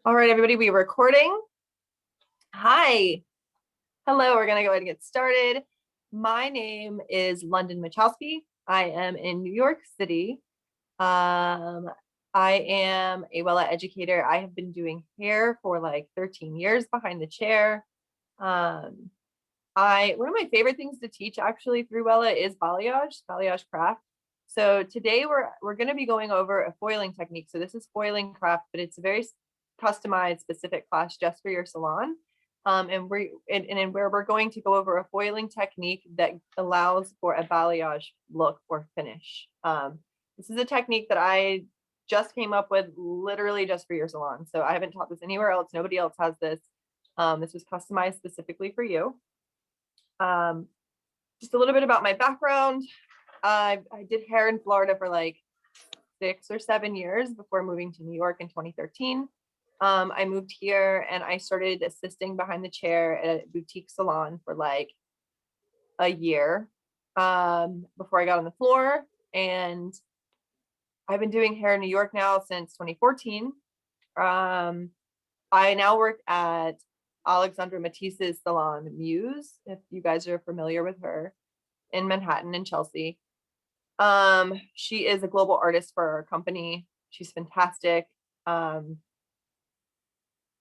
All right, everybody, we're recording. Hi. Hello, we're going to go ahead and get started. My name is London Michalski. I am in New York City. I am a Wella educator. I have been doing hair for like 13 years behind the chair. One of my favorite things to teach actually through Wella is balayage craft. So today we're going to be going over a foiling technique. So this is foiling craft, but it's a very customized specific class just for your salon. And where we're going to go over a foiling technique that allows for a balayage look or finish. This is a technique that I just came up with literally just for your salon. So I haven't taught this anywhere else. Nobody else has this. This was customized specifically for you. Just a little bit about my background. I did hair in Florida for like 6 or 7 years before moving to New York in 2013. I moved here and I started assisting behind the chair at a boutique salon for like a year before I got on the floor. And I've been doing hair in New York now since 2014. I now work at Alexandra Matisse's salon, Muse, if you guys are familiar with her, in Manhattan and Chelsea. She is a global artist for our company. She's fantastic.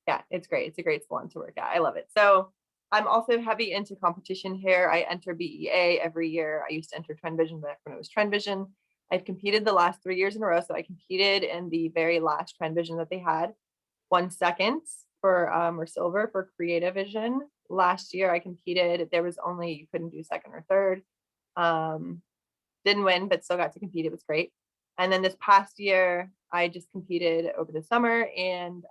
Yeah, it's great. It's a great salon to work at. I love it. So I'm also heavy into competition hair. I enter BEA every year. I used to enter Trend Vision back when it was Trend Vision. I've competed the last 3 years in a row. So I competed in the very last Trend Vision that they had. Won second for or silver for Creative Vision. Last year I competed. There was only, you couldn't do second or third. Didn't win, but still got to compete. It was great. And then this past year I just competed over the summer and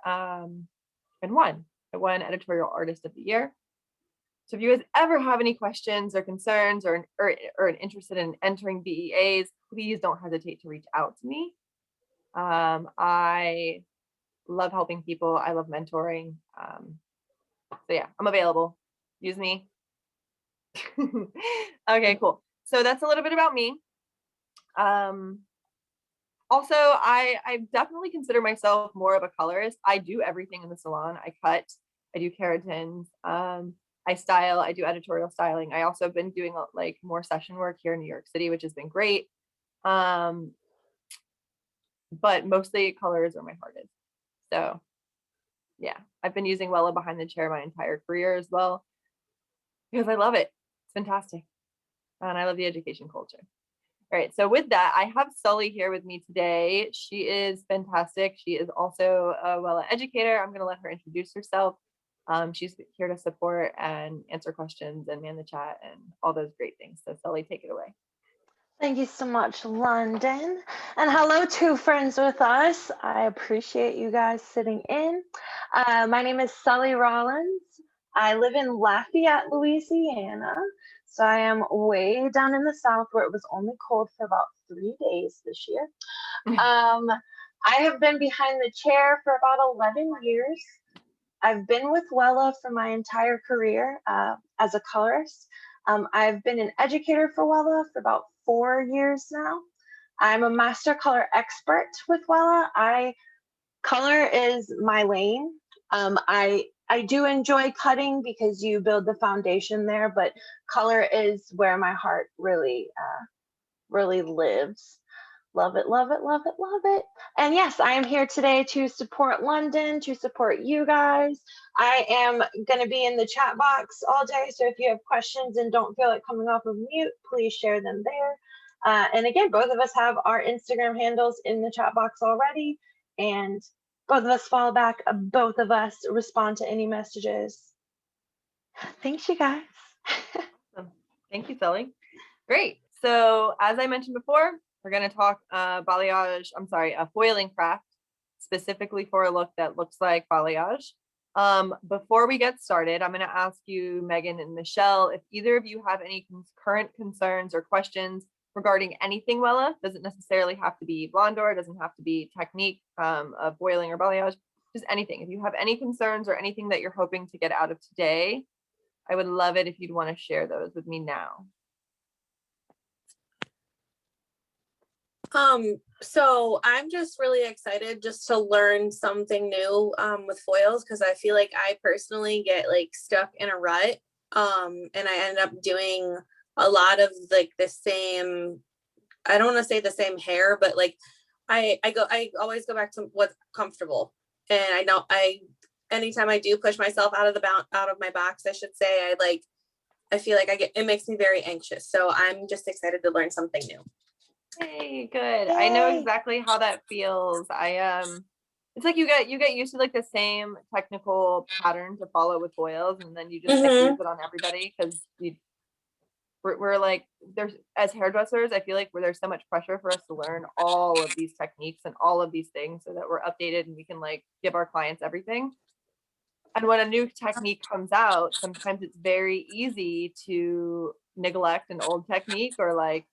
won. I won Editorial Artist of the Year. So if you guys ever have any questions or concerns or interested in entering BEAs, please don't hesitate to reach out to me. I love helping people. I love mentoring. So yeah, I'm available. Use me. Okay, cool. So that's a little bit about me. Also, I definitely consider myself more of a colorist. I do everything in the salon. I cut, I do keratins, I style, I do editorial styling. I also have been doing like more session work here in New York City, which has been great. But mostly color is where my heart is. So yeah, I've been using Wella behind the chair my entire career as well, because I love it. It's fantastic. And I love the education culture. All right, so with that, I have Sully here with me today. She is fantastic. She is also a Wella educator. I'm going to let her introduce herself. She's here to support and answer questions and man the chat and all those great things. So Sully, take it away. Thank you so much, London. And hello to friends with us. I appreciate you guys sitting in. My name is Sully Rollins. I live in Lafayette, Louisiana. So I am way down in the South where it was only cold for about 3 days this year. I have been behind the chair for about 11 years. I've been with Wella for my entire career as a colorist. I've been an educator for Wella for about 4 years now. I'm a master color expert with Wella. Color is my lane. I do enjoy cutting because you build the foundation there, but color is where my heart really lives. Love it, love it, love it, love it. And yes, I am here today to support London, to support you guys. I am going to be in the chat box all day. So if you have questions and don't feel like coming off of mute, please share them there. And again, both of us have our Instagram handles in the chat box already. And both of us follow back. Both of us respond to any messages. Thanks, you guys. Awesome. Thank you, Sully. Great. So as I mentioned before, we're going to talk a foiling craft specifically for a look that looks like balayage. Before we get started, I'm going to ask you, Megan and Michelle, if either of you have any current concerns or questions regarding anything Wella. Doesn't necessarily have to be Blondor, doesn't have to be technique of foiling or balayage, just anything. If you have any concerns or anything that you're hoping to get out of today, I would love it if you'd want to share those with me now. So I'm just really excited just to learn something new with foils, because I feel like I personally get like stuck in a rut. And I end up doing a lot of like the same, I don't want to say the same hair, but like I always go back to what's comfortable. And I know anytime I do push myself out of out of my box, I should say, I feel like it makes me very anxious. So I'm just excited to learn something new. Hey, good. I know exactly how that feels. It's like you get used to like the same technical pattern to follow with foils, and then you just like use it on everybody because we're like, there's, as hairdressers, I feel like there's so much pressure for us to learn all of these techniques and all of these things so that we're updated and we can like give our clients everything. And when a new technique comes out, sometimes it's very easy to neglect an old technique or like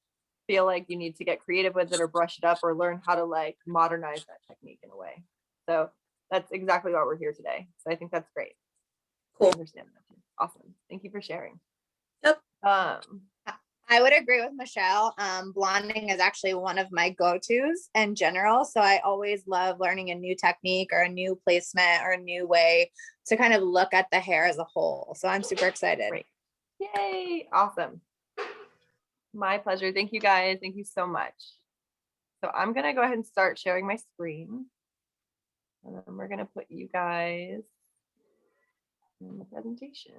feel like you need to get creative with it or brush it up or learn how to like modernize that technique in a way. So that's exactly why we're here today. So I think that's great. Cool. I understand that too. Awesome. Thank you for sharing. Yep. I would agree with Michelle. Blonding is actually one of my go-tos in general. So I always love learning a new technique or a new placement or a new way to kind of look at the hair as a whole. So I'm super excited. Great. Yay. Awesome. My pleasure. Thank you guys. Thank you so much. So I'm going to go ahead and start sharing my screen. And then we're going to put you guys in the presentation.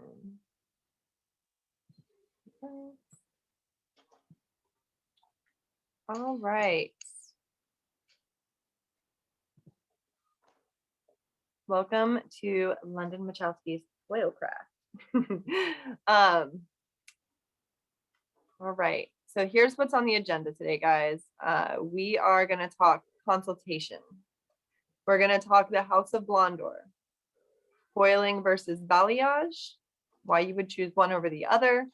All right. Welcome to London Machowski's Foil Craft. All right. So here's what's on the agenda today, guys. We are going to talk consultation. We're going to talk the House of Blondor, foiling versus balayage, why you would choose one over the other,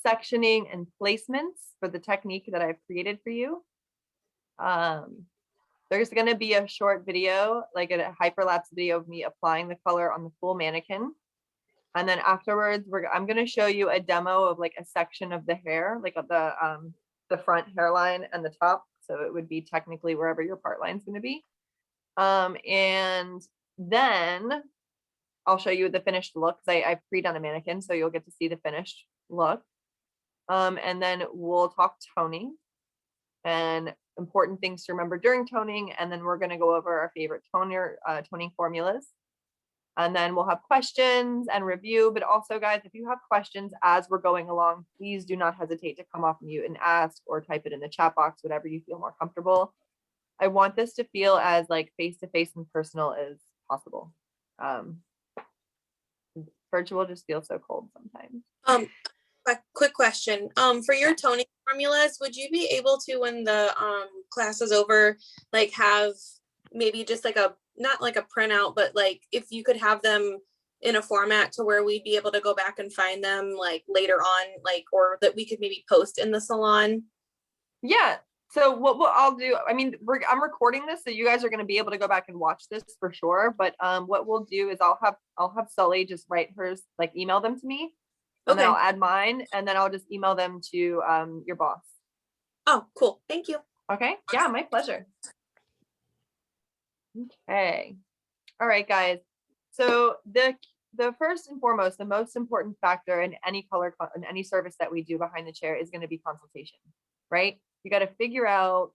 sectioning and placements for the technique that I've created for you. There's going to be a short video, like a hyperlapse video of me applying the color on the full mannequin. And then afterwards, I'm going to show you a demo of like a section of the hair, like of the front hairline and the top. So it would be technically wherever your part line is going to be. And then I'll show you the finished look because I've pre-done a mannequin, so you'll get to see the finished look. And then we'll talk toning and important things to remember during toning. And then we're going to go over our favorite toning formulas. And then we'll have questions and review. But also, guys, if you have questions as we're going along, please do not hesitate to come off mute and ask or type it in the chat box, whatever you feel more comfortable. I want this to feel as like face-to-face and personal as possible. Virtual just feels so cold sometimes. A quick question. For your toning formulas, would you be able to, when the class is over, like have maybe just like not like a printout, but like if you could have them in a format to where we'd be able to go back and find them like later on, like, or that we could maybe post in the salon? Yeah. So what I'll do, I mean, I'm recording this, so you guys are going to be able to go back and watch this for sure. But what we'll do is I'll have Sully just write hers, like email them to me, and then I'll add mine, and then I'll just email them to your boss. Oh, cool. Thank you. Okay. Yeah, my pleasure. Okay. All right, guys. So the first and foremost, the most important factor in any service that we do behind the chair is going to be consultation, right? You got to figure out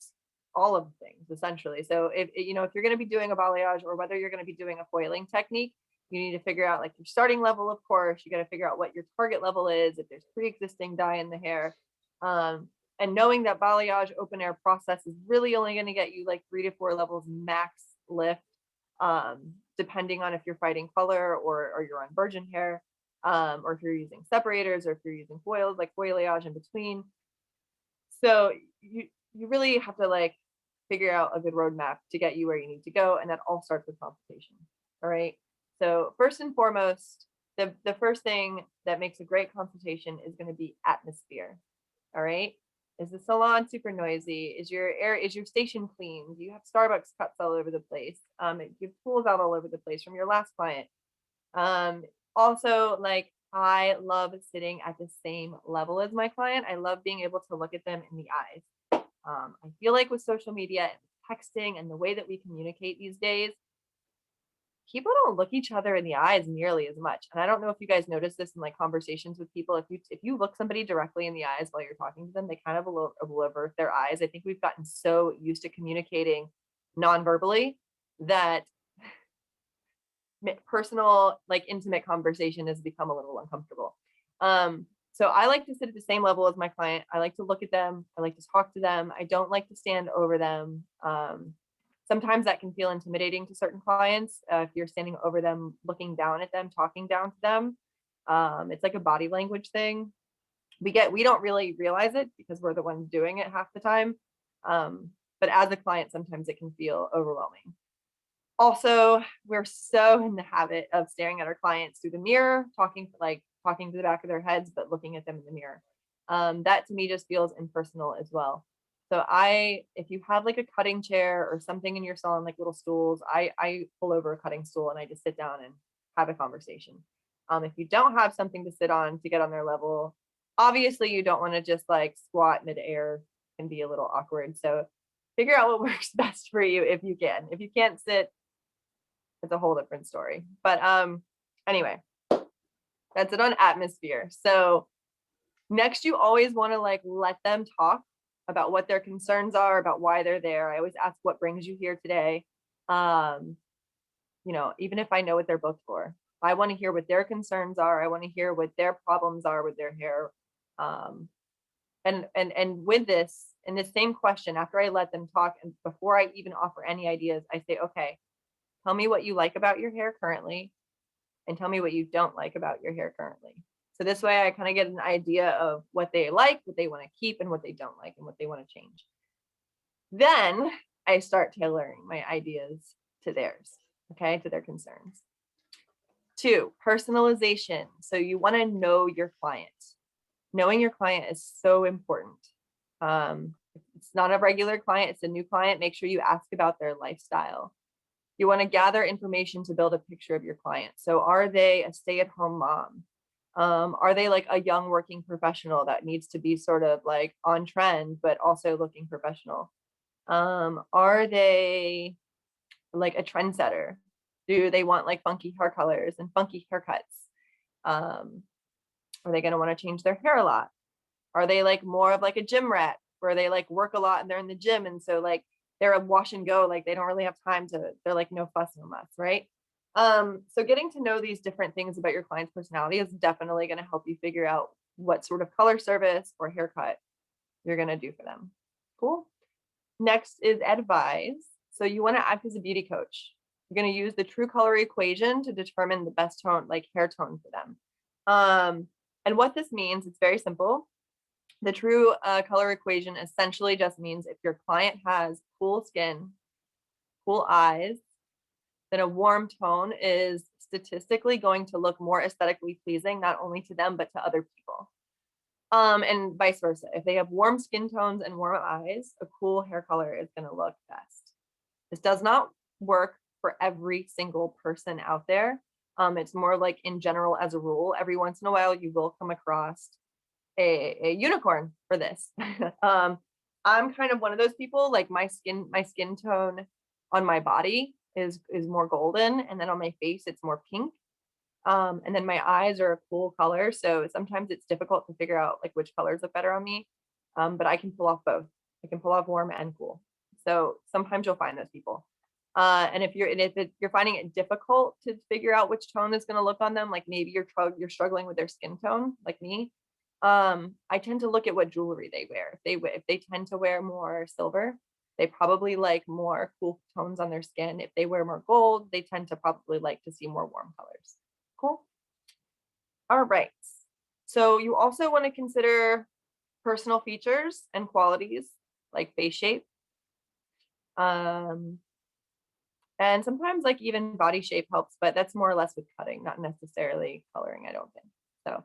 all of the things essentially. So if you're going to be doing a balayage or whether you're going to be doing a foiling technique, you need to figure out like your starting level, of course. You got to figure out what your target level is, if there's pre-existing dye in the hair. And knowing that balayage open air process is really only going to get you like 3 to 4 levels max lift, depending on if you're fighting color or you're on virgin hair, or if you're using separators or if you're using foils, like foilayage in between. So you really have to like figure out a good roadmap to get you where you need to go. And that all starts with consultation. All right. So first and foremost, the first thing that makes a great consultation is going to be atmosphere. All right. Is the salon super noisy? Is your station clean? Do you have Starbucks cups all over the place? You have tools out all over the place from your last client. Also, like, I love sitting at the same level as my client. I love being able to look at them in the eyes. I feel like with social media and texting and the way that we communicate these days, people don't look each other in the eyes nearly as much. And I don't know if you guys notice this in like conversations with people. If you look somebody directly in the eyes while you're talking to them, they kind of will avert their eyes. I think we've gotten so used to communicating non-verbally that personal, like intimate conversation has become a little uncomfortable. So I like to sit at the same level as my client. I like to look at them. I like to talk to them. I don't like to stand over them. Sometimes that can feel intimidating to certain clients. If you're standing over them, looking down at them, talking down to them, it's like a body language thing. We don't really realize it because we're the ones doing it half the time. But as a client, sometimes it can feel overwhelming. Also, we're so in the habit of staring at our clients through the mirror, talking to the back of their heads, but looking at them in the mirror. That to me just feels impersonal as well. So if you have like a cutting chair or something in your salon, like little stools, I pull over a cutting stool and I just sit down and have a conversation. If you don't have something to sit on to get on their level, obviously you don't want to just like squat midair, can be a little awkward. So figure out what works best for you if you can. If you can't sit, it's a whole different story. But anyway, that's it on atmosphere. So next, you always want to like let them talk about what their concerns are, about why they're there. I always ask, what brings you here today? Even if I know what they're booked for, I want to hear what their concerns are. I want to hear what their problems are with their hair. And with this, in the same question, after I let them talk and before I even offer any ideas, I say, okay, tell me what you like about your hair currently and tell me what you don't like about your hair currently. So this way I kind of get an idea of what they like, what they want to keep, and what they don't like, and what they want to change. Then I start tailoring my ideas to theirs, okay, to their concerns. 2, personalization. So you want to know your client. Knowing your client is so important. It's not a regular client, it's a new client. Make sure you ask about their lifestyle. You want to gather information to build a picture of your client. So are they a stay-at-home mom? Are they like a young working professional that needs to be sort of like on trend, but also looking professional? Are they like a trendsetter? Do they want like funky hair colors and funky haircuts? Are they going to want to change their hair a lot? Are they like more of like a gym rat where they like work a lot and they're in the gym? And so like they're a wash and go, like they don't really have time they're like no fuss, no muss, right? So getting to know these different things about your client's personality is definitely going to help you figure out what sort of color service or haircut you're going to do for them. Cool. Next is advise. So you want to act as a beauty coach. You're going to use the true color equation to determine the best tone, like hair tone for them. And what this means, it's very simple. The true color equation essentially just means if your client has cool skin, cool eyes, then a warm tone is statistically going to look more aesthetically pleasing, not only to them, but to other people. And vice versa. If they have warm skin tones and warm eyes, a cool hair color is going to look best. This does not work for every single person out there. It's more like in general as a rule. Every once in a while, you will come across a unicorn for this. I'm kind of one of those people, like my skin tone on my body is more golden, and then on my face it's more pink. And then my eyes are a cool color, so sometimes it's difficult to figure out like which colors look better on me. But I can pull off both. I can pull off warm and cool. So sometimes you'll find those people. And if you're finding it difficult to figure out which tone is going to look on them, like maybe you're struggling with their skin tone, like me. I tend to look at what jewelry they wear. If they tend to wear more silver, they probably like more cool tones on their skin. If they wear more gold, they tend to probably like to see more warm colors. Cool. All right. So you also want to consider personal features and qualities like face shape. And sometimes like even body shape helps, but that's more or less with cutting, not necessarily coloring, I don't think. So,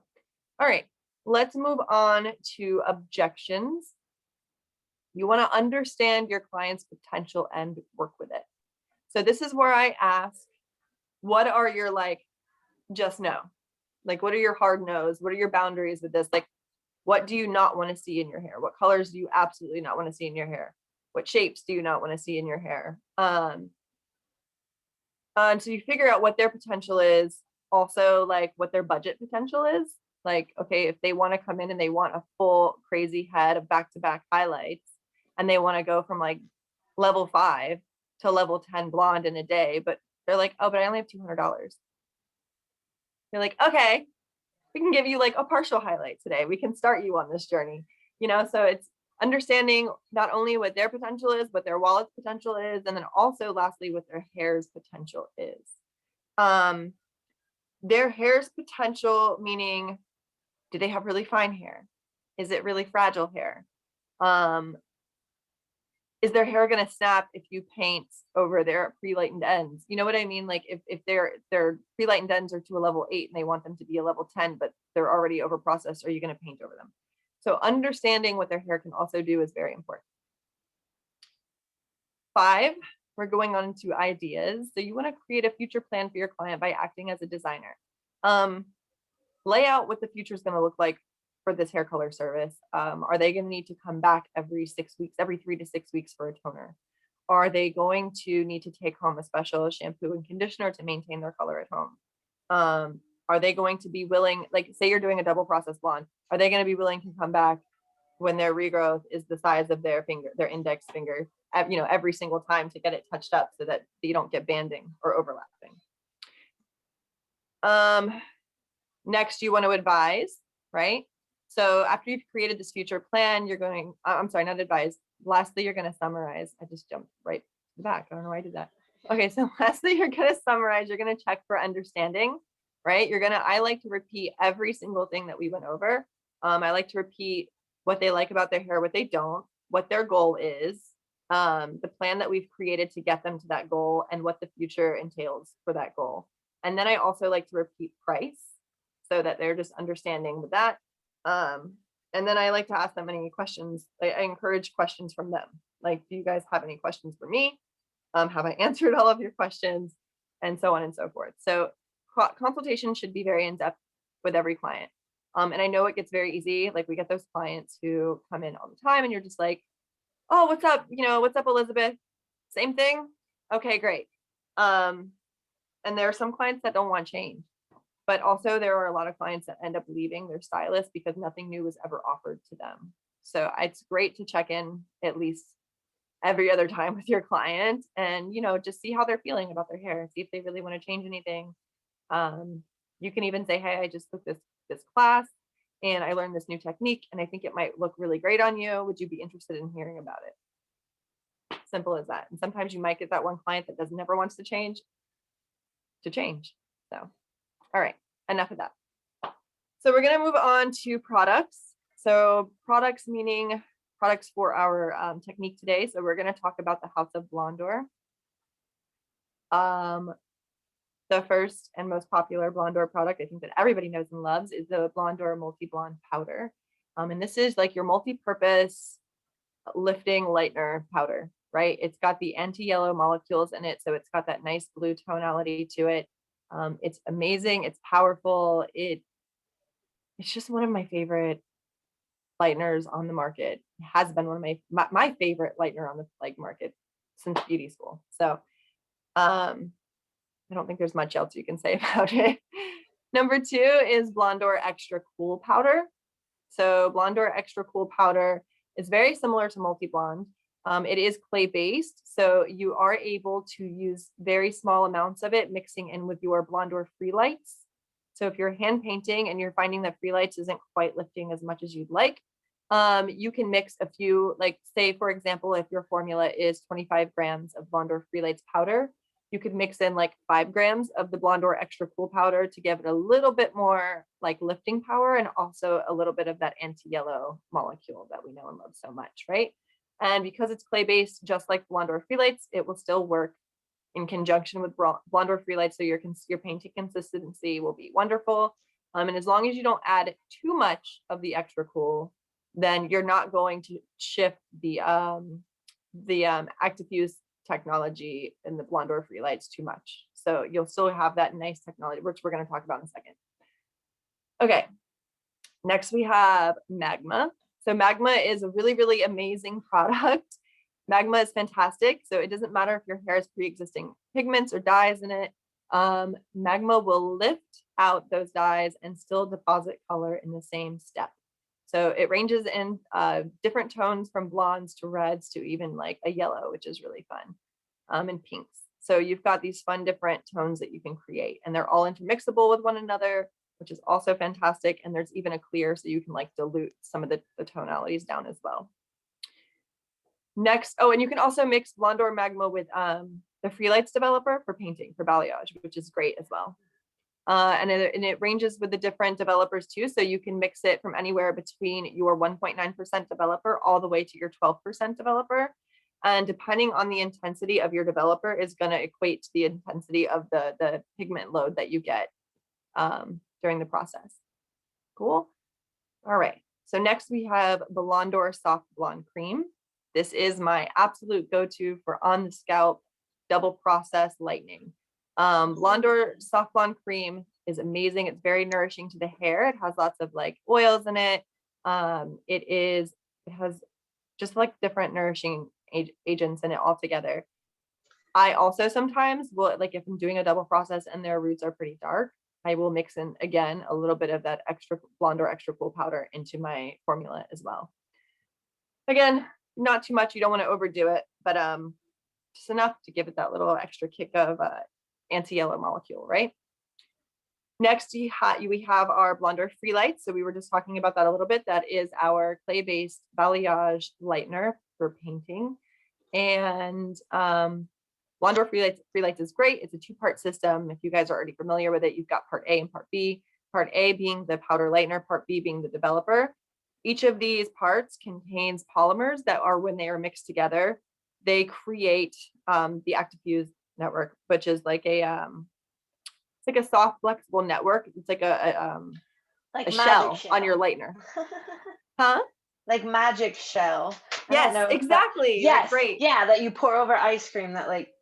all right, let's move on to objections. You want to understand your client's potential and work with it. So this is where I ask, what are your just no? Like, what are your hard no's? What are your boundaries with this? Like, What do you not want to see in your hair? What colors do you absolutely not want to see in your hair? What shapes do you not want to see in your hair? So you figure out what their potential is, also like what their budget potential is. Like, okay, if they want to come in and they want a full crazy head of back-to-back highlights, and they want to go from like level 5 to level 10 blonde in a day, but they're like, oh, but I only have $200. You're like, okay, we can give you like a partial highlight today. We can start you on this journey, you know? So it's understanding not only what their potential is, what their wallet's potential is, and then also lastly, what their hair's potential is. Their hair's potential, meaning, do they have really fine hair? Is it really fragile hair? Is their hair going to snap if you paint over their pre-lightened ends? You know what I mean? Like if their pre-lightened ends are to a level 8 and they want them to be a level 10, but they're already over processed, are you going to paint over them? So understanding what their hair can also do is very important. 5, we're going on to ideas. So you want to create a future plan for your client by acting as a designer. Lay out what the future is going to look like for this hair color service. Are they going to need to come back every 6 weeks, every 3 to 6 weeks for a toner? Are they going to need to take home a special shampoo and conditioner to maintain their color at home? Are they going to be willing, like say you're doing a double process blonde, are they going to be willing to come back when their regrowth is the size of their finger, their index finger, you know, every single time to get it touched up so that you don't get banding or overlapping? Next, you want to advise, right? So after you've created this future plan, you're going, I'm sorry, not advise. Lastly, you're going to summarize. I just jumped right to the back. I don't know why I did that. Okay, so lastly, you're going to summarize. You're going to check for understanding, right? I like to repeat every single thing that we went over. I like to repeat what they like about their hair, what they don't, what their goal is, the plan that we've created to get them to that goal, and what the future entails for that goal. And then I also like to repeat price so that they're just understanding with that. And then I like to ask them any questions. I encourage questions from them. Like, do you guys have any questions for me? Have I answered all of your questions? And so on and so forth. So consultation should be very in-depth with every client. And I know it gets very easy. Like we get those clients who come in all the time and you're just like, oh, what's up? You know, what's up, Elizabeth? Same thing? Okay, great. And there are some clients that don't want change. But also there are a lot of clients that end up leaving their stylist because nothing new was ever offered to them. So it's great to check in at least every other time with your client and, you know, just see how they're feeling about their hair, see if they really want to change anything. You can even say, hey, I just took this class and I learned this new technique and I think it might look really great on you. Would you be interested in hearing about it? Simple as that. And sometimes you might get that one client that never wants to change. So. All right, enough of that. So we're going to move on to products. So products meaning products for our technique today. So we're going to talk about the House of Blondor. The first and most popular Blondor product I think that everybody knows and loves is the Blondor Multi-Blonde Powder. And this is like your multi-purpose lifting lightener powder, right? It's got the anti-yellow molecules in it. So it's got that nice blue tonality to it. It's amazing. It's powerful. It's just one of my favorite lighteners on the market. It has been one of my favorite lightener on the market since beauty school. So I don't think there's much else you can say about it. Number 2 is Blondor Extra Cool Powder. So Blondor Extra Cool Powder is very similar to Multi-Blonde. It is clay based, so you are able to use very small amounts of it mixing in with your Blondor Free Lights. So if you're hand painting and you're finding that Free Lights isn't quite lifting as much as you'd like, you can mix a few, like say, for example, if your formula is 25 grams of Blondor Free Lights powder, you could mix in like 5 grams of the Blondor Extra Cool Powder to give it a little bit more like lifting power and also a little bit of that anti-yellow molecule that we know and love so much, right? And because it's clay-based, just like Blondor Free Lights, it will still work in conjunction with Blondor Free Lights, so your painting consistency will be wonderful. And as long as you don't add too much of the Extra Cool, then you're not going to shift the Actifuse technology in the Blondor Free Lights too much. So you'll still have that nice technology, which we're going to talk about in a second. Okay, Next, we have Magma. So Magma is a really, really amazing product. Magma is fantastic. So it doesn't matter if your hair has pre-existing pigments or dyes in it. Magma will lift out those dyes and still deposit color in the same step. So it ranges in different tones from blondes to reds to even like a yellow, which is really fun, and pinks. So you've got these fun different tones that you can create, and they're all intermixable with one another, which is also fantastic. And there's even a clear, so you can like dilute some of the tonalities down as well. Next, oh, and you can also mix Blondor Magma with the Freelights developer for painting, for balayage, which is great as well. And it ranges with the different developers too. So you can mix it from anywhere between your 1.9% developer all the way to your 12% developer. And depending on the intensity of your developer is going to equate to the intensity of the pigment load that you get during the process. Cool. All right. So next we have Blondor Soft Blonde Cream. This is my absolute go-to for on the scalp double process lightening. Blondor Soft Blonde Cream is amazing. It's very nourishing to the hair. It has lots of like oils in it. It has just like different nourishing agents in it all together. I also sometimes will, like if I'm doing a double process and their roots are pretty dark, I will mix in again a little bit of that extra Blondor Extra Cool powder into my formula as well. Again, not too much. You don't want to overdo it, but just enough to give it that little extra kick of anti-yellow molecule, right? Next, we have our Blondor Freelights. So we were just talking about that a little bit. That is our clay-based balayage lightener for painting. And Blondor Freelights is great. It's a two-part system. If you guys are already familiar with it, you've got part A and part B. Part A being the powder lightener, part B being the developer. Each of these parts contains polymers that are, when they are mixed together, they create the active fuse network, which is like a it's like a soft flexible network. It's like a shell on your lightener. Huh? Like magic shell. Yes, exactly. Yes, great. Yeah, that you pour over ice cream that like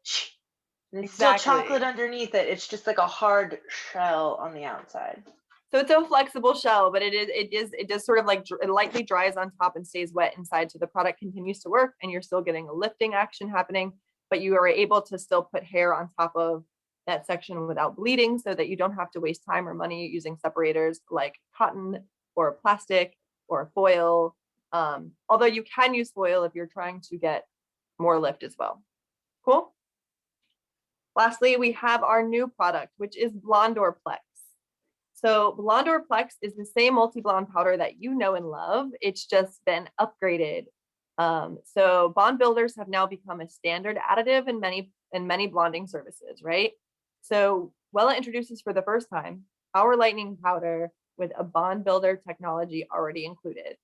and it's Exactly. still chocolate underneath it. It's just like a hard shell on the outside. So it's a flexible shell, but it does sort of like it lightly dries on top and stays wet inside. So the product continues to work and you're still getting a lifting action happening, but you are able to still put hair on top of that section without bleeding, so that you don't have to waste time or money using separators like cotton or plastic or foil. Although you can use foil if you're trying to get more lift as well. Cool. Lastly, we have our new product, which is Blondor Plex. So Blondor Plex is the same multi-blonde powder that you know and love. It's just been upgraded. So bond builders have now become a standard additive in many blonding services, right? So Wella introduces for the first time our lightening powder with a bond builder technology already included.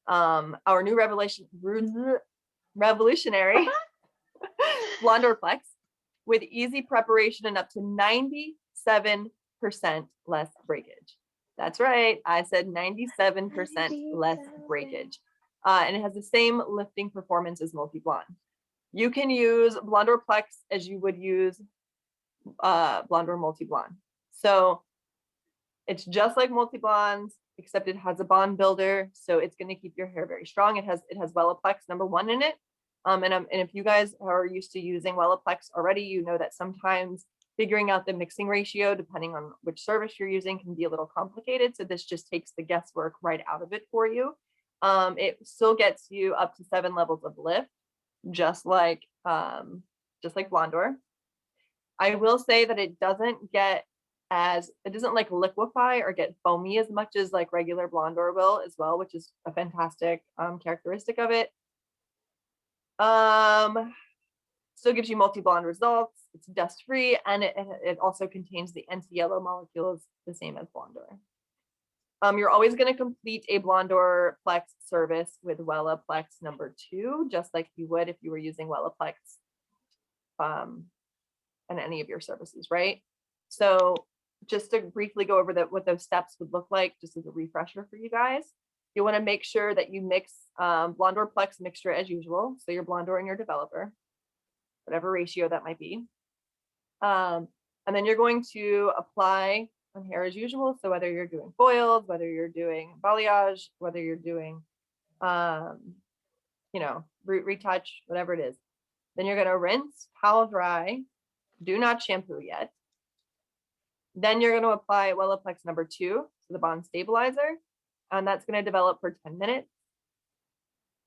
Our new revolutionary Blondor Plex with easy preparation and up to 97% less breakage. That's right. I said 97% less breakage. And it has the same lifting performance as multi-blonde. You can use Blondor Plex as you would use Blondor Multi-Blonde. So it's just like multi-blondes, except it has a bond builder. So it's going to keep your hair very strong. It has Wella Plex #1 in it. And if you guys are used to using Wella Plex already, you know that sometimes figuring out the mixing ratio, depending on which service you're using, can be a little complicated. So this just takes the guesswork right out of it for you. It still gets you up to 7 levels of lift, just like Blondor. I will say that it doesn't like liquefy or get foamy as much as like regular Blondor will as well, which is a fantastic characteristic of it. Still gives you multi-blonde results. It's dust free, and it also contains the anti-yellow molecules, the same as Blondor. You're always going to complete a Blondor Plex service with Wella Plex #2, just like you would if you were using Wella Plex in any of your services, right? So just to briefly go over what those steps would look like, just as a refresher for you guys. You want to make sure that you mix Blondor Plex mixture as usual. So your Blondor and your developer, whatever ratio that might be. And then you're going to apply on hair as usual. So whether you're doing foils, whether you're doing balayage, whether you're doing, you know, root retouch, whatever it is, then you're going to rinse, towel dry, do not shampoo yet. Then you're going to apply Wellaplex number 2, so the bond stabilizer, and that's going to develop for 10 minutes.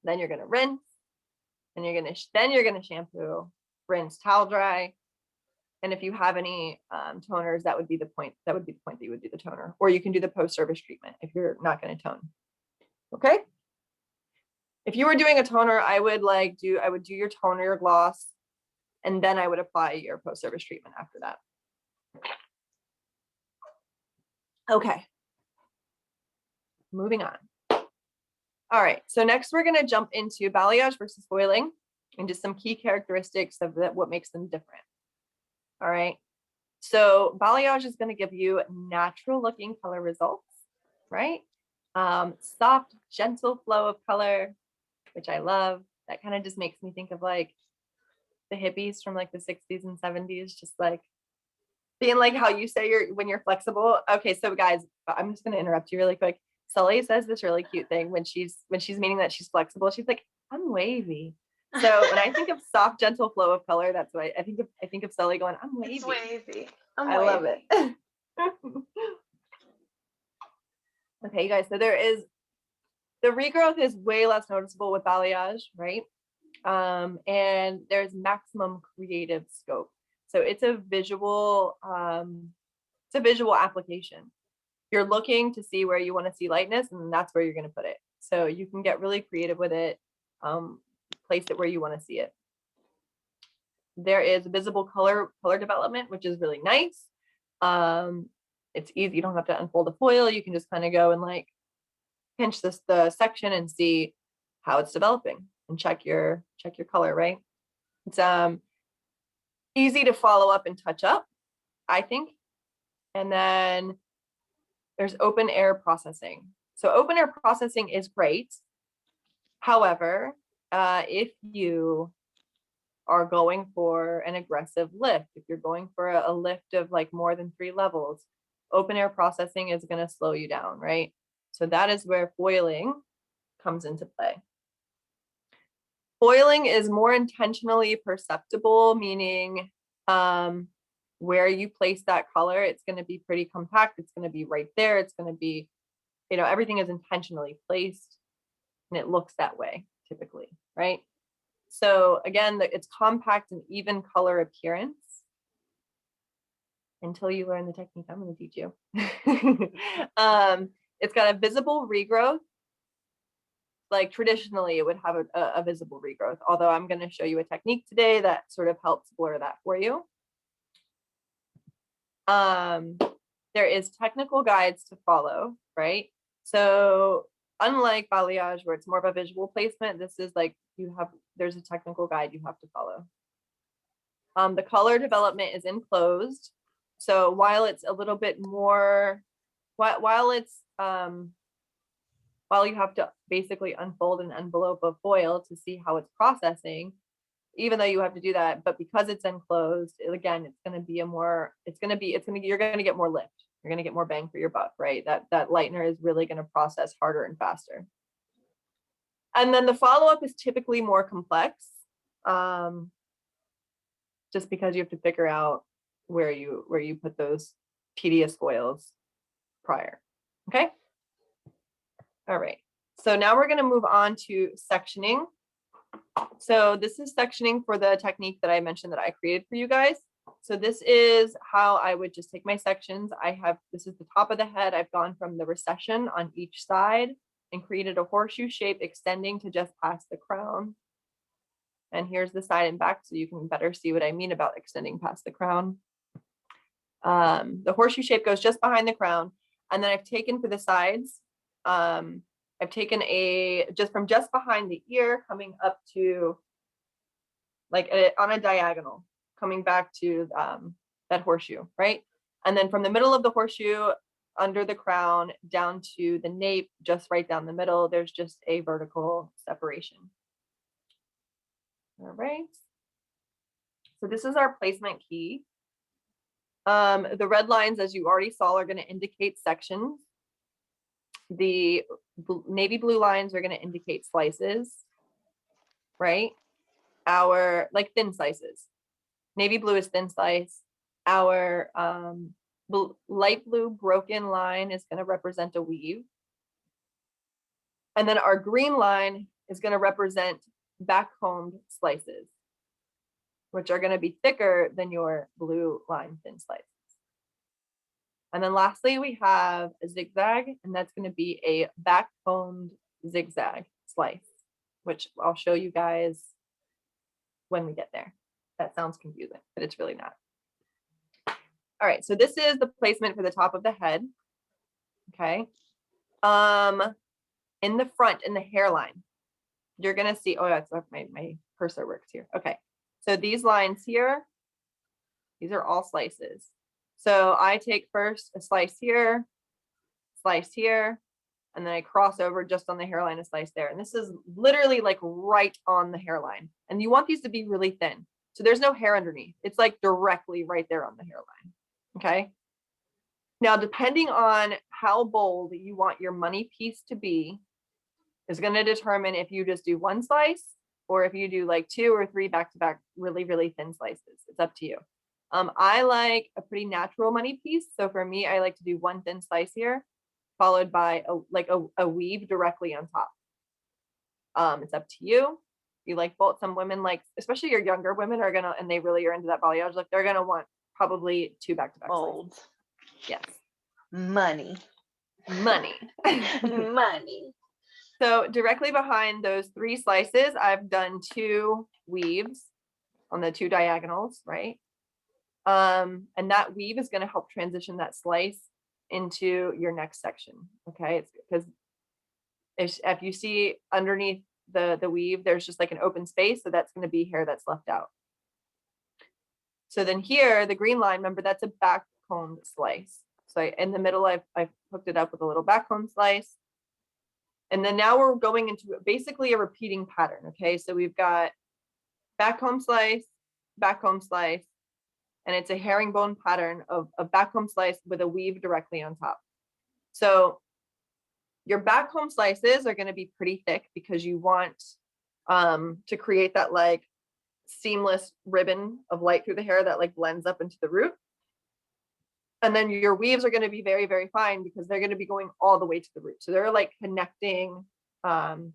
Then you're going to rinse, and you're going to shampoo, rinse, towel dry. And if you have any toners, that would be the point. That would be the point that you would do the toner, or you can do the post-service treatment if you're not going to tone. Okay. If you were doing a toner, I would do your toner, your gloss, and then I would apply your post-service treatment after that. Okay. Moving on. All right. So next we're going to jump into balayage versus foiling and just some key characteristics of what makes them different. All right. So balayage is going to give you natural looking color results, right? Soft, gentle flow of color, which I love. That kind of just makes me think of like the hippies from like the 60s and 70s, just like being like how you say when you're flexible. Okay, so guys, I'm just going to interrupt you really quick. Sully says this really cute thing when she's meaning that she's flexible. She's like, I'm wavy. So when I think of soft, gentle flow of color, that's what I think of Sully going, I'm wavy. It's wavy. I love it. Okay, you guys, so the regrowth is way less noticeable with balayage, right? And there's maximum creative scope. So it's a visual application. You're looking to see where you want to see lightness, and that's where you're going to put it. So you can get really creative with it, place it where you want to see it. There is visible color development, which is really nice. It's easy. You don't have to unfold a foil. You can just kind of go and like pinch the section and see how it's developing and check your color, right? It's easy to follow up and touch up, I think. And then there's open air processing. So open air processing is great. However, if you are going for an aggressive lift, if you're going for a lift of like more than 3 levels, open air processing is going to slow you down, right? So that is where foiling comes into play. Foiling is more intentionally perceptible, meaning where you place that color, it's going to be pretty compact. It's going to be right there. It's going to be, everything is intentionally placed and it looks that way typically, right? So again, it's compact and even color appearance until you learn the technique I'm going to teach you. It's got a visible regrowth. Like traditionally it would have a visible regrowth, although I'm going to show you a technique today that sort of helps blur that for you. There is technical guides to follow, right? So unlike balayage where it's more of a visual placement, this is like there's a technical guide you have to follow. The color development is enclosed. So while it's a little bit more, while you have to basically unfold an envelope of foil to see how it's processing, even though you have to do that, but because it's enclosed, again, it's going to be you're going to get more lift. You're going to get more bang for your buck, right? That lightener is really going to process harder and faster. And then the follow-up is typically more complex, just because you have to figure out where you put those tedious foils prior. Okay. All right. So now we're going to move on to sectioning. So this is sectioning for the technique that I mentioned that I created for you guys. So this is how I would just take my sections. This is the top of the head. I've gone from the recession on each side and created a horseshoe shape extending to just past the crown. And here's the side and back so you can better see what I mean about extending past the crown. The horseshoe shape goes just behind the crown. And then I've taken for the sides, I've taken just behind the ear, coming up to like on a diagonal, coming back to that horseshoe, right? And then from the middle of the horseshoe, under the crown, down to the nape, just right down the middle, there's just a vertical separation. All right. So this is our placement key. The red lines, as you already saw, are going to indicate sections. The navy blue lines are going to indicate slices, right? Our like thin slices. Navy blue is thin slice. Our light blue broken line is going to represent a weave. And then our green line is going to represent backcombed slices, which are going to be thicker than your blue line thin slices. And then lastly, we have a zigzag, and that's going to be a backcombed zigzag slice, which I'll show you guys when we get there. That sounds confusing, but it's really not. All right, so this is the placement for the top of the head. Okay. In the front, in the hairline, you're gonna see, oh, that's my cursor works here. Okay, so these lines here, these are all slices. So I take first a slice here, and then I cross over just on the hairline, a slice there. And this is literally like right on the hairline. And you want these to be really thin. So there's no hair underneath. It's like directly right there on the hairline. Okay. Now, depending on how bold you want your money piece to be, is going to determine if you just do one slice or if you do like 2 or 3 back-to-back really, really thin slices. It's up to you. I like a pretty natural money piece. So for me, I like to do 1 thin slice here, followed by a weave directly on top. It's up to you. You like both. Some women like, especially your younger women are gonna, and they really are into that balayage look, they're gonna want probably 2 back-to-back Bold. slices. Yes. Money. Money. Money. So directly behind those 3 slices, I've done 2 weaves on the 2 diagonals, right? And that weave is going to help transition that slice into your next section. Okay, it's because if you see underneath the weave, there's just like an open space, so that's going to be hair that's left out. So then here, the green line, remember that's a backcombed slice. So in the middle, I've hooked it up with a little backcombed slice. And then now we're going into basically a repeating pattern. Okay, so we've got backcomb slice, and it's a herringbone pattern of a backcomb slice with a weave directly on top. So your backcomb slices are going to be pretty thick because you want to create that like seamless ribbon of light through the hair that like blends up into the root. And then your weaves are going to be very, very fine because they're going to be going all the way to the root. So they're like connecting, they're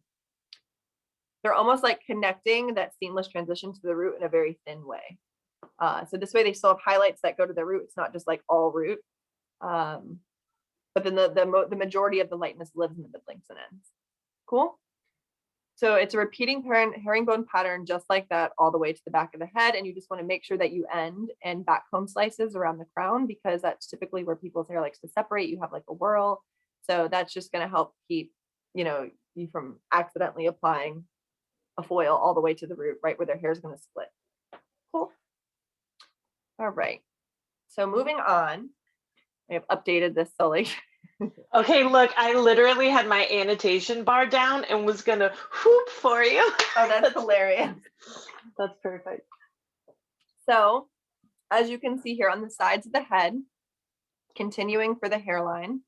almost like connecting that seamless transition to the root in a very thin way. So this way they still have highlights that go to the root. It's not just like all root. But then the majority of the lightness lives in the mid-lengths and ends. Cool. So it's a repeating herringbone pattern just like that all the way to the back of the head. And you just want to make sure that you end and backcomb slices around the crown because that's typically where people's hair likes to separate. You have like a whirl. So that's just going to help keep, you from accidentally applying a foil all the way to the root, right where their hair is going to split. Cool. All right. So moving on, I have updated this Sully. Okay, look, I literally had my annotation bar down and was gonna whoop for you. Oh, that's hilarious. That's perfect. So, as you can see here on the sides of the head, continuing for the hairline,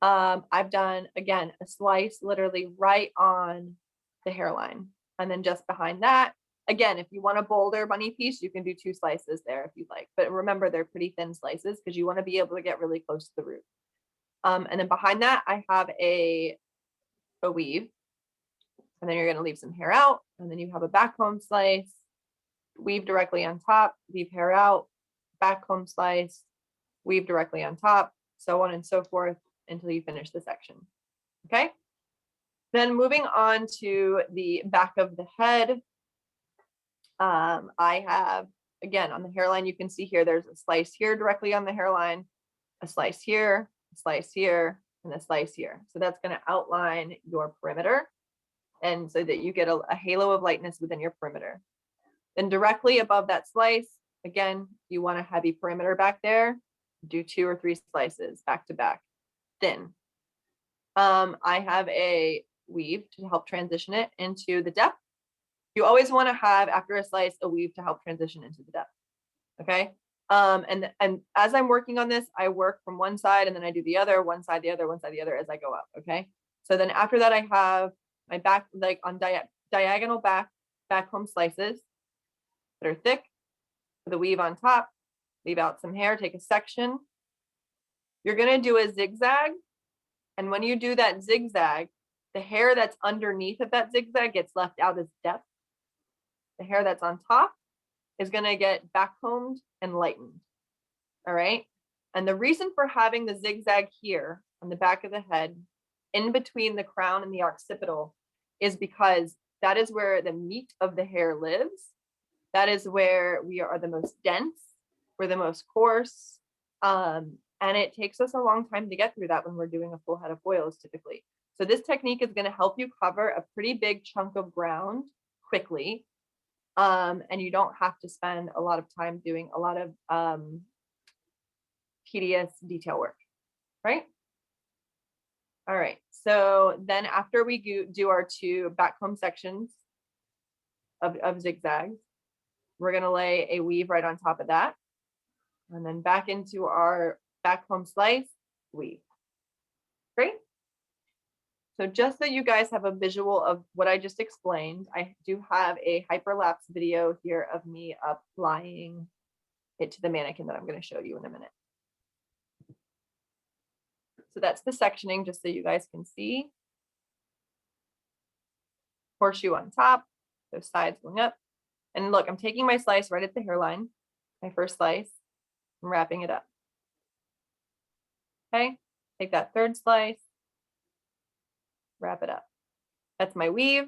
I've done, again, a slice literally right on the hairline. And then just behind that, again, if you want a bolder bunny piece, you can do 2 slices there if you'd like. But remember, they're pretty thin slices because you want to be able to get really close to the root. And then behind that, I have a weave. And then you're going to leave some hair out. And then you have a backcomb slice, weave directly on top, leave hair out, backcomb slice, weave directly on top, so on and so forth until you finish the section. Okay. Then moving on to the back of the head, I have, again, on the hairline, you can see here, there's a slice here directly on the hairline, a slice here, a slice here, and a slice here. So that's going to outline your perimeter. And so that you get a halo of lightness within your perimeter. Then directly above that slice, again, you want a heavy perimeter back there, do 2 or 3 slices back to back, thin. I have a weave to help transition it into the depth. You always want to have, after a slice, a weave to help transition into the depth. Okay. And as I'm working on this, I work from one side and then I do the other, one side, the other, one side, the other as I go up. Okay. So then after that, I have my back, like on diagonal back comb slices that are thick with a weave on top, leave out some hair, take a section. You're going to do a zigzag. And when you do that zigzag, the hair that's underneath of that zigzag gets left out as depth. The hair that's on top is going to get backcombed and lightened. All right. And the reason for having the zigzag here on the back of the head, in between the crown and the occipital, is because that is where the meat of the hair lives. That is where we are the most dense, we're the most coarse. And it takes us a long time to get through that when we're doing a full head of foils typically. So this technique is going to help you cover a pretty big chunk of ground quickly. And you don't have to spend a lot of time doing a lot of tedious detail work, right? All right, so then after we do our two back comb sections of zigzags, we're gonna lay a weave right on top of that. And then back into our back comb slice, weave. Great. So just so you guys have a visual of what I just explained, I do have a hyperlapse video here of me applying it to the mannequin that I'm going to show you in a minute. So that's the sectioning, just so you guys can see. Horseshoe on top, those sides going up. And look, I'm taking my slice right at the hairline, my first slice, and wrapping it up. Okay, take that third slice, wrap it up. That's my weave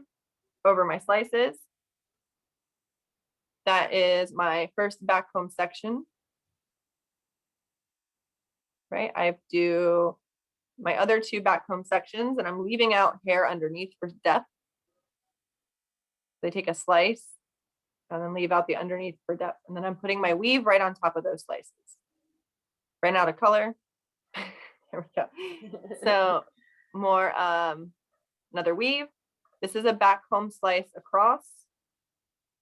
over my slices. That is my first back comb section. Right, I do my other two back comb sections and I'm leaving out hair underneath for depth. So I take a slice and then leave out the underneath for depth. And then I'm putting my weave right on top of those slices. Ran out of color. There we go. So more, another weave. This is a back comb slice across.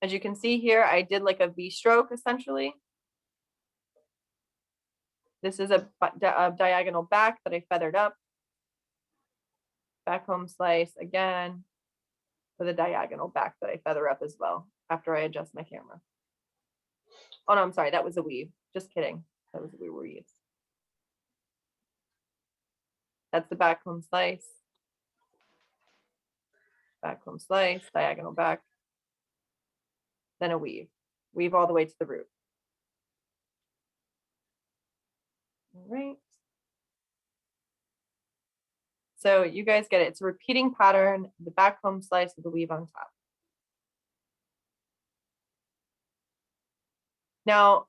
As you can see here, I did like a V stroke essentially. This is a diagonal back that I feathered up. Back comb slice again with a diagonal back that I feather up as well after I adjust my camera. Oh no, I'm sorry, that was a weave. Just kidding. That was a weave. That's the back comb slice. Back comb slice, diagonal back. Then a weave. Weave all the way to the root. All right. So you guys get it. It's a repeating pattern, the back comb slice with the weave on top. Now,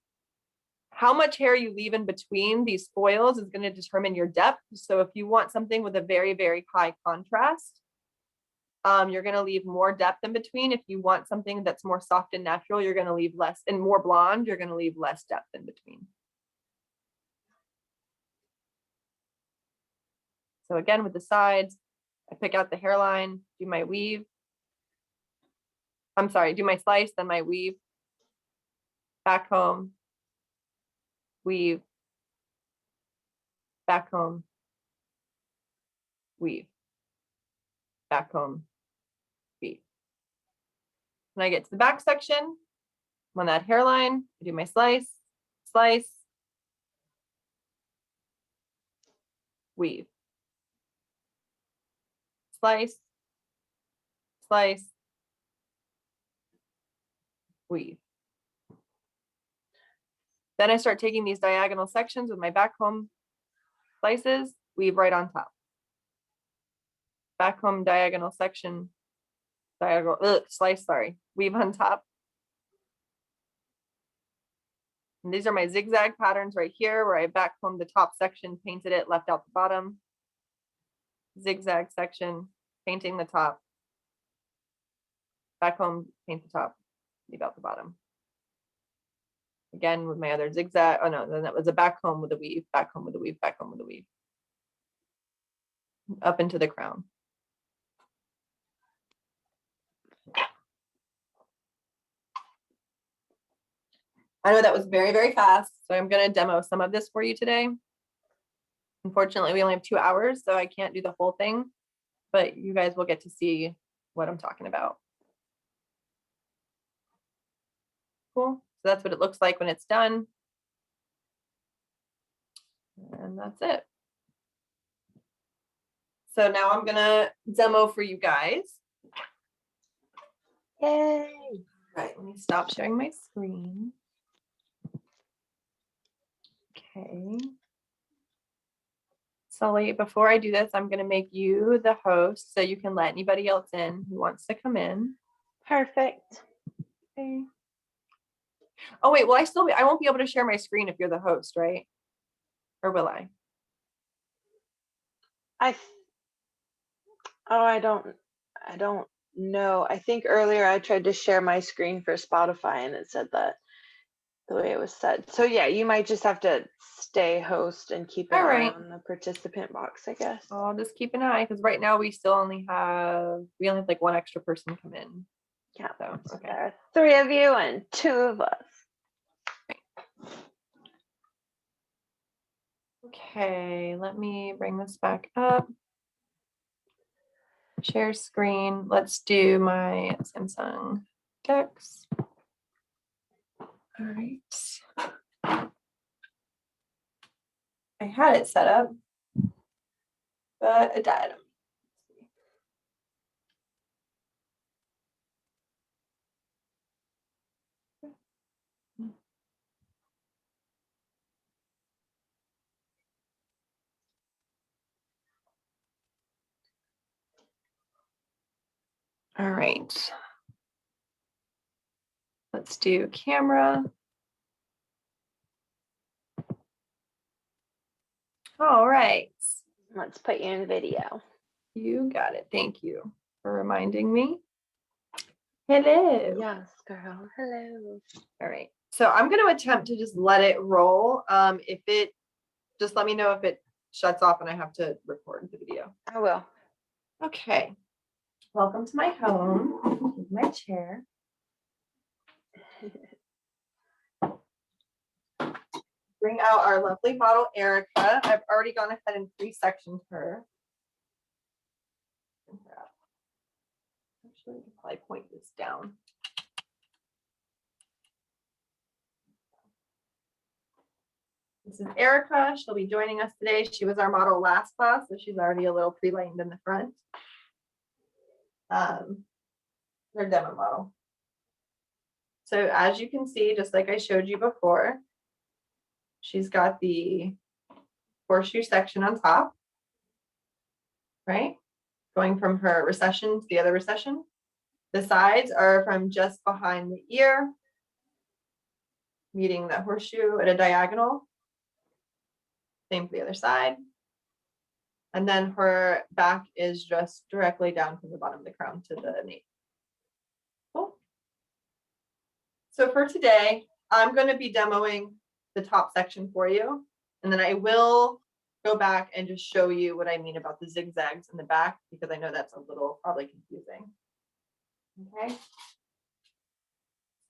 how much hair you leave in between these foils is going to determine your depth. So if you want something with a very, very high contrast, you're going to leave more depth in between. If you want something that's more soft and natural, you're going to leave less, and more blonde, you're going to leave less depth in between. So again, with the sides, I pick out the hairline, do my weave. I'm sorry, do my slice, then my weave. Back comb, weave, back comb, weave, back comb, weave. When I get to the back section, I'm on that hairline, I do my slice, slice, weave, slice, slice, weave. Then I start taking these diagonal sections with my back comb slices, weave right on top. Back comb diagonal section, diagonal, slice, sorry, weave on top. And these are my zigzag patterns right here where I back combed the top section, painted it, left out the bottom. Zigzag section, painting the top. Back comb, paint the top, leave out the bottom. Again with my other zigzag, oh no, then that was a back comb with a weave, back comb with a weave, back comb with a weave. Up into the crown. I know that was very, very fast. So I'm going to demo some of this for you today. Unfortunately, we only have 2 hours, so I can't do the whole thing, but you guys will get to see what I'm talking about. Cool. So that's what it looks like when it's done. And that's it. So now I'm gonna demo for you guys. Yay. Right, let me stop sharing my screen. Okay. Sully, before I do this, I'm gonna make you the host so you can let anybody else in who wants to come in. Perfect. Okay. Oh wait, well I won't be able to share my screen if you're the host, right? Or will I? I don't know. I think earlier I tried to share my screen for Spotify and it said that the way it was set. So yeah, you might just have to stay host and keep an eye on the participant box, I guess. I'll just keep an eye because right now we only have like one extra person come in. Yeah. So okay. There are 3 of you and 2 of us. Okay, let me bring this back up. Share screen. Let's do my Samsung Dex. All right. I had it set up, but it died. All right. Let's do camera. All right. Let's put you in video. You got it. Thank you for reminding me. Hello. Yes, girl. Hello. All right. So I'm going to attempt to just let it roll. Just let me know if it shuts off and I have to record the video. I will. Okay. Welcome to my home. My chair. Bring out our lovely model, Erica. I've already gone ahead and pre-sectioned her. Actually, I can probably point this down. This is Erica. She'll be joining us today. She was our model last class, so she's already a little pre-lined in the front. Their demo model. So as you can see, just like I showed you before, she's got the horseshoe section on top, right? Going from her recession to the other recession. The sides are from just behind the ear, meeting the horseshoe at a diagonal. Same for the other side. And then her back is just directly down from the bottom of the crown to the nape. Cool. So for today, I'm going to be demoing the top section for you. And then I will go back and just show you what I mean about the zigzags in the back, because I know that's a little probably confusing. Okay.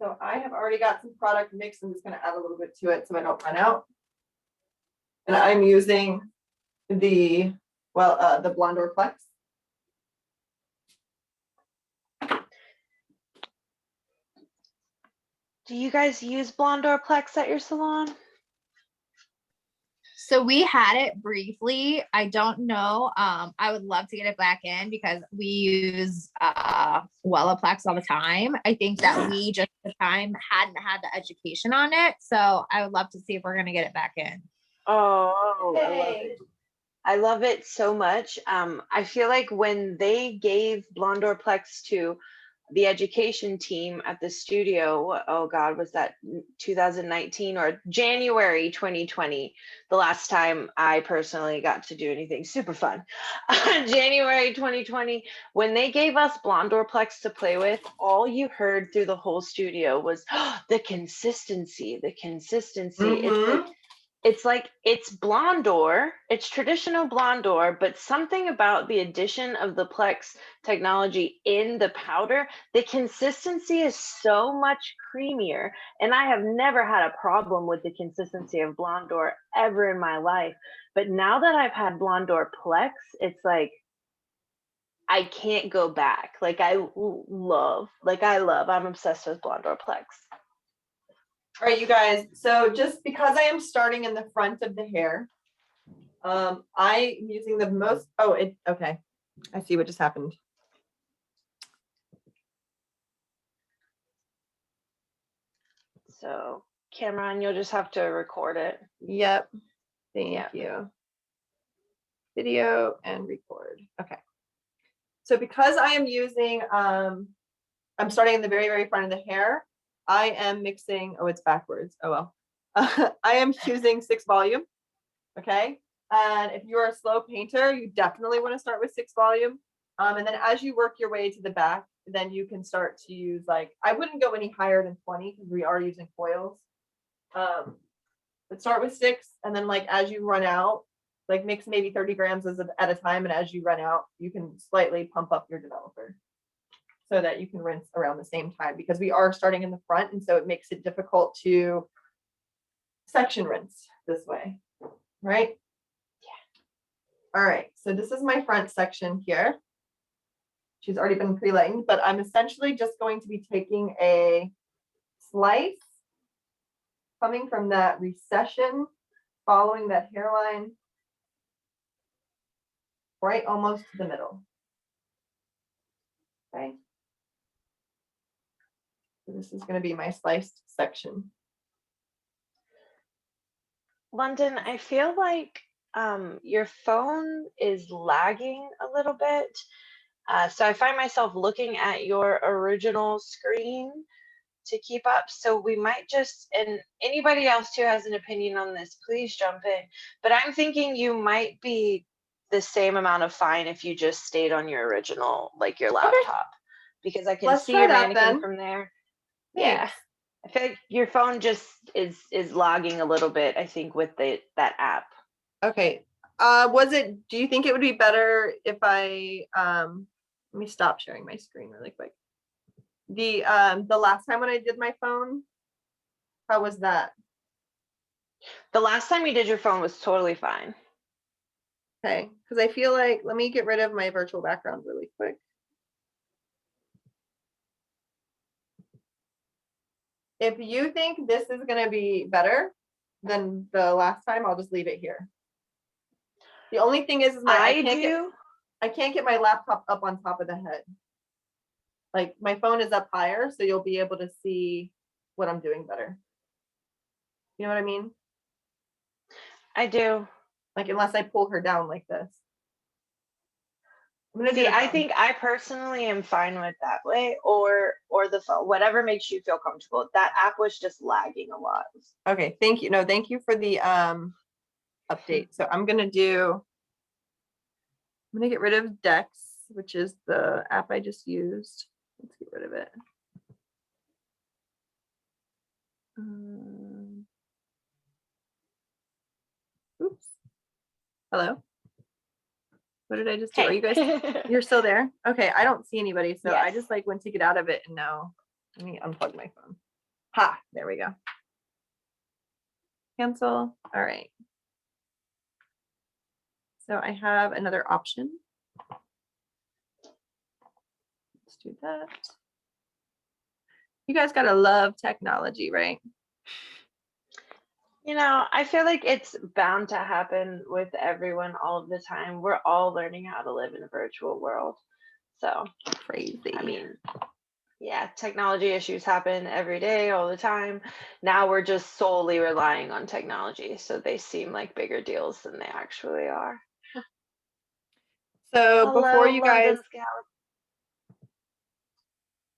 So I have already got some product mixed. I'm just going to add a little bit to it so I don't run out. And I'm using the BlondorPlex. Do you guys use BlondorPlex at your salon? So we had it briefly. I don't know. I would love to get it back in because we use Wella Plex all the time. I think that we just at the time hadn't had the education on it. So I would love to see if we're gonna get it back in. Oh, I love it. I love it so much. I feel like when they gave BlondorPlex to the education team at the studio, oh God, was that 2019 or January 2020? The last time I personally got to do anything super fun. January 2020, when they gave us BlondorPlex to play with, all you heard through the whole studio was the consistency, the consistency. Mm-hmm. it's like it's Blondor, it's traditional Blondor, but something about the addition of the Plex technology in the powder, the consistency is so much creamier. And I have never had a problem with the consistency of Blondor ever in my life. But now that I've had Blondor Plex, it's like I can't go back. Like I'm obsessed with Blondor Plex. All right, you guys. So just because I am starting in the front of the hair, I am using the most, okay. I see what just happened. So Cameron, you'll just have to record it. Yep. Thank you. Video and record. Okay. So because I am using, I'm starting in the very, very front of the hair, I am mixing, it's backwards. Oh, well. I am using 6 volume. Okay. And if you're a slow painter, you definitely want to start with 6 volume. And then as you work your way to the back, then you can start to use I wouldn't go any higher than 20 because we are using foils. But start with 6. And then as you run out, mix maybe 30 grams at a time. And as you run out, you can slightly pump up your developer so that you can rinse around the same time, because we are starting in the front. And so it makes it difficult to section rinse this way, right? Yeah. All right. So this is my front section here. She's already been pre-lightened, but I'm essentially just going to be taking a slice coming from that recession, following that hairline, right almost to the middle. Okay. So this is going to be my sliced section. London, I feel like your phone is lagging a little bit. So I find myself looking at your original screen to keep up. So we might just, and anybody else who has an opinion on this, please jump in. But I'm thinking you might be the same amount of fine if you just stayed on your original, your laptop, because I can see your mannequin from there. Thanks. Yeah. I feel like your phone just is logging a little bit, I think, with that app. Okay. Do you think it would be better if I let me stop sharing my screen really quick. The last time when I did my phone, how was that? The last time you did your phone was totally fine. Okay, because I feel like, let me get rid of my virtual background really quick. If you think this is going to be better than the last time, I'll just leave it here. The only thing is I can't get my laptop up on top of the head. My phone is up higher, so you'll be able to see what I'm doing better. You know what I mean? I do. Unless I pull her down like this. I think I personally am fine with that way, or the phone, whatever makes you feel comfortable. That app was just lagging a lot. Okay, thank you. No, thank you for the update. So I'm gonna get rid of Dex, which is the app I just used. Let's get rid of it. Oops. Hello. What did I just do? Are you guys, you're still there? Okay, I don't see anybody. So yes. I just went to get out of it, and now let me unplug my phone. Ha, there we go. Cancel. All right. So I have another option. Let's do that. You guys gotta love technology, right? I feel like it's bound to happen with everyone all of the time. We're all learning how to live in a virtual world. So crazy. I mean, yeah, technology issues happen every day, all the time. Now we're just solely relying on technology. So they seem like bigger deals than they actually are. So before you guys.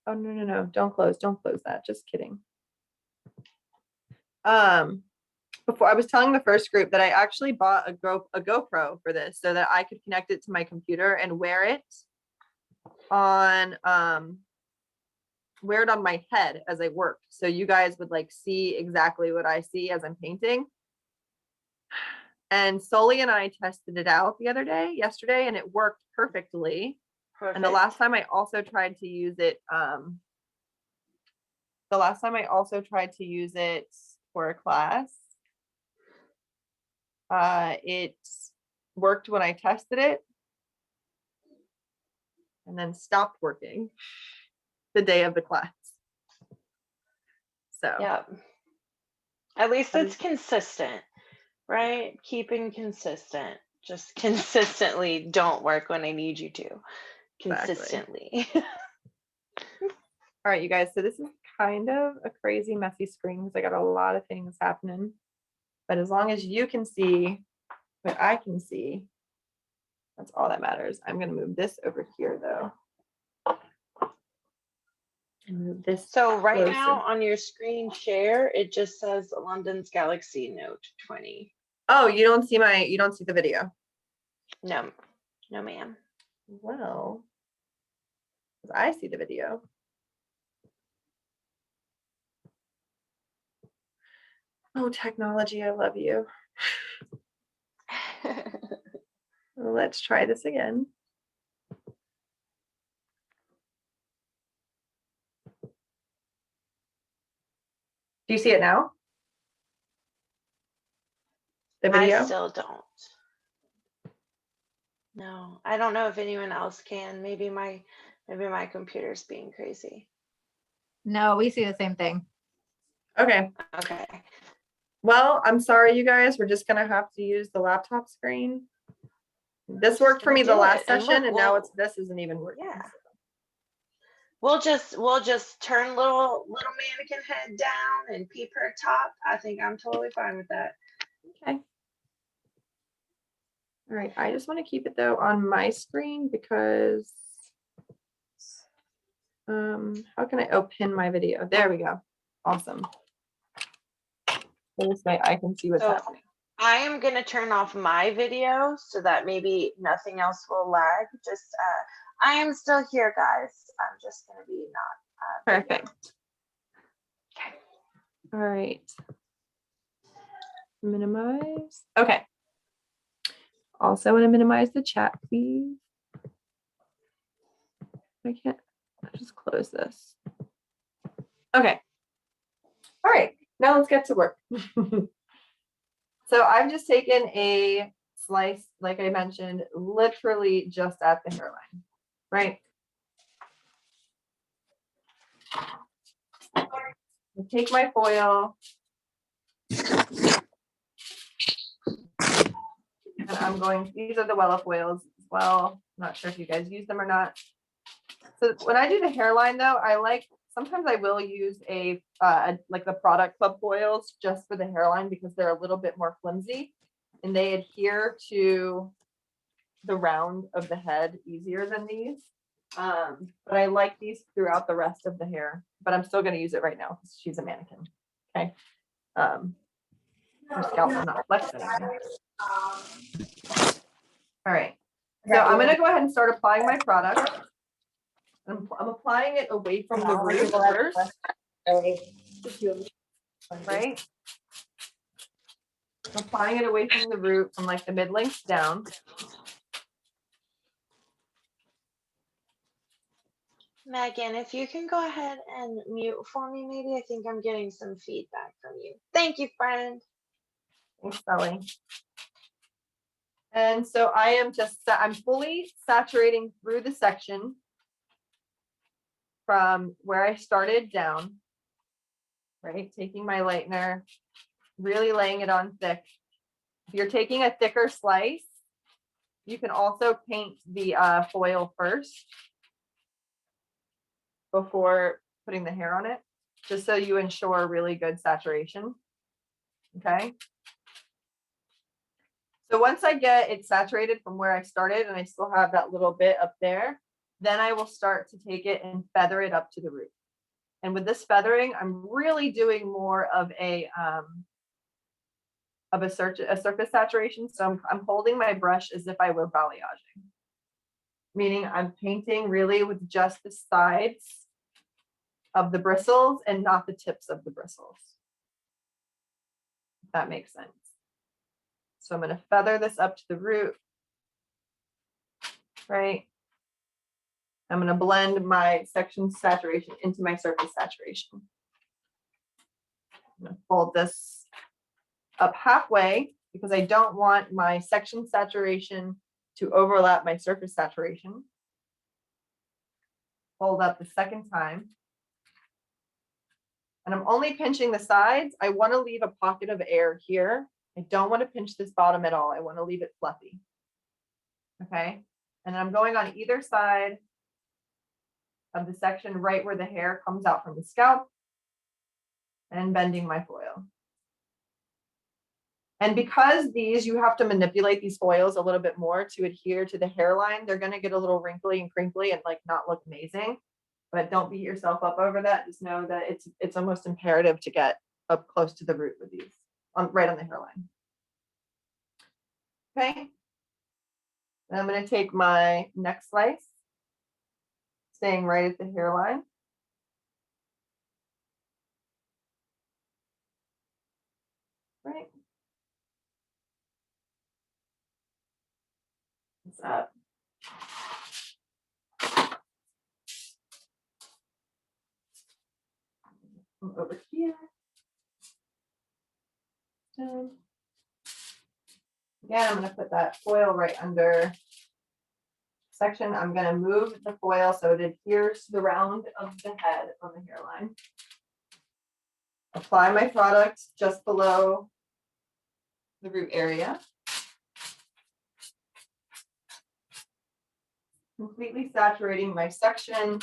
Oh, no. Don't close that. Just kidding. Before, I was telling the first group that I actually bought a GoPro for this so that I could connect it to my computer and wear it on my head as I worked. So you guys would see exactly what I see as I'm painting. And Sully and I tested it out yesterday, and it worked perfectly. Perfect. And the last time I also tried to use it, for a class, it worked when I tested it and then stopped working the day of the class. So yeah, at least it's consistent, right? Keeping consistent. Just consistently don't work when I need you to. Consistently. Exactly. All right, you guys, so this is kind of a crazy, messy screen because I got a lot of things happening. But as long as you can see what I can see, that's all that matters. I'm going to move this over here, though. And move this. So right closer. now on your screen share, it just says London's Galaxy Note 20. Oh, you don't see the video? No, no, ma'am. Well, I see the video. Oh, technology, I love you. Let's try this again. Do you see it now? The video? I still don't. No, I don't know if anyone else can. Maybe my computer's being crazy. No, we see the same thing. Okay. Okay. Well, I'm sorry, you guys. We're just gonna have to use the laptop screen. This worked for me the last session, and now this isn't even working. Yeah. We'll just turn little mannequin head down and peep her top. I think I'm totally fine with that. Okay. All right. I just want to keep it though on my screen because how can I pin my video? There we go. Awesome. So this way I can see what's happening. I am gonna turn off my video so that maybe nothing else will lag. Just I am still here, guys. I'm just gonna be not Perfect. Okay. All right. Minimize. Okay. Also want to minimize the chat, please. I can't. I'll just close this. Okay. All right. Now let's get to work. So I've just taken a slice, like I mentioned, literally just at the hairline, right? I take my foil. And I'm going, these are the Wella foils as well. I'm not sure if you guys use them or not. So when I do the hairline though, sometimes I will use like the Product Club foils just for the hairline because they're a little bit more flimsy and they adhere to the round of the head easier than these. But I like these throughout the rest of the hair, but I'm still going to use it right now because she's a mannequin. Okay. Her scalp is not flexing. All right. So I'm going to go ahead and start applying my product. I'm applying it away from the root first. Right? I'm applying it away from the root from like the mid-length down. Megan, if you can go ahead and mute for me, maybe. I think I'm getting some feedback from you. Thank you, friend. Thanks, Sally. And so I'm fully saturating through the section from where I started down, right? Taking my lightener, really laying it on thick. If you're taking a thicker slice, you can also paint the foil first before putting the hair on it, just so you ensure really good saturation. Okay. So once I get it saturated from where I started and I still have that little bit up there, then I will start to take it and feather it up to the root. And with this feathering, I'm really doing more of a surface saturation. So I'm holding my brush as if I were balayaging, meaning I'm painting really with just the sides of the bristles and not the tips of the bristles. If that makes sense. So I'm going to feather this up to the root, right? I'm going to blend my section saturation into my surface saturation. I'm going to fold this up halfway because I don't want my section saturation to overlap my surface saturation. Fold up the second time. And I'm only pinching the sides. I want to leave a pocket of air here. I don't want to pinch this bottom at all. I want to leave it fluffy. Okay. And I'm going on either side of the section right where the hair comes out from the scalp and bending my foil. And because these, you have to manipulate these foils a little bit more to adhere to the hairline, they're going to get a little wrinkly and crinkly and like not look amazing. But don't beat yourself up over that. Just know that it's almost imperative to get up close to the root with these, right on the hairline. Okay. And I'm going to take my next slice, staying right at the hairline. Right. This up. Come over here. Again, I'm going to put that foil right under section. I'm going to move the foil so it adheres to the round of the head on the hairline. Apply my product just below the root area. Completely saturating my section.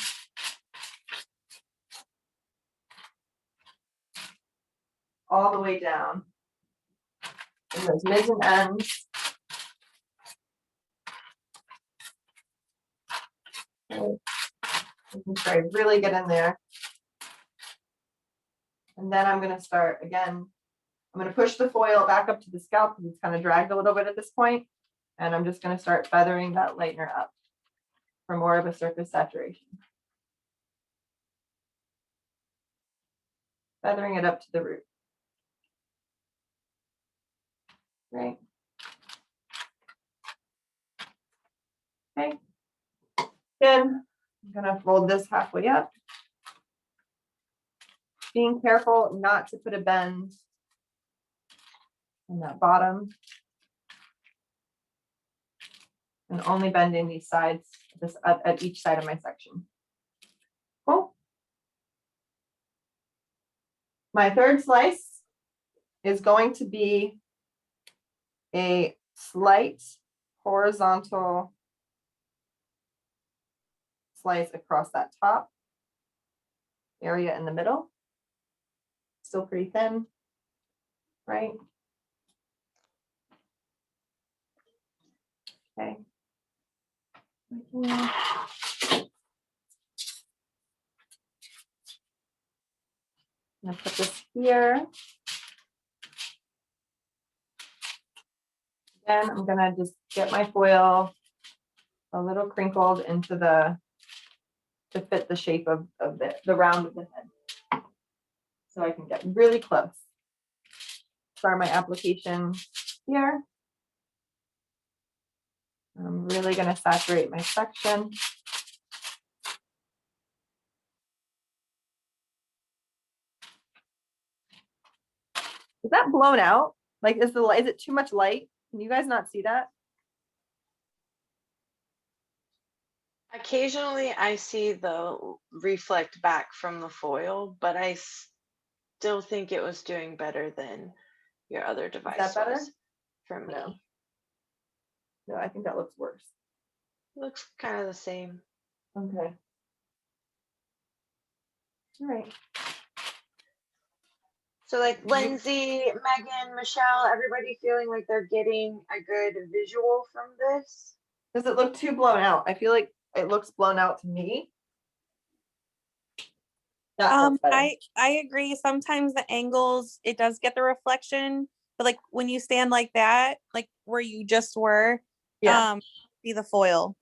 All the way down. And those mids and ends. Okay. You can try really get in there. And then I'm going to start again. I'm going to push the foil back up to the scalp because it's kind of dragged a little bit at this point. And I'm just going to start feathering that lightener up for more of a surface saturation. Feathering it up to the root. Right. Okay. Then I'm going to fold this halfway up. Being careful not to put a bend in that bottom. And only bending these sides at each side of my section. Cool. My third slice is going to be a slight horizontal slice across that top area in the middle. Still pretty thin, right? Okay. I'm gonna put this here. Then I'm gonna just get my foil a little crinkled into to fit the shape of the round of the head. So I can get really close. Start my application here. I'm really going to saturate my section. Is that blown out? Like, is it too much light? Can you guys not see that? Occasionally I see the reflect back from the foil, but I still think it was doing better than your other device. Is that better? Was for me. No. No, I think that looks worse. Looks kind of the same. Okay. All right. So like Lindsay, Megan, Michelle, everybody feeling like they're getting a good visual from this? Does it look too blown out? I feel like it looks blown out to me. I agree. Sometimes the angles, it does get the reflection, but like when you stand like that, like where you just were, yeah. See the foil.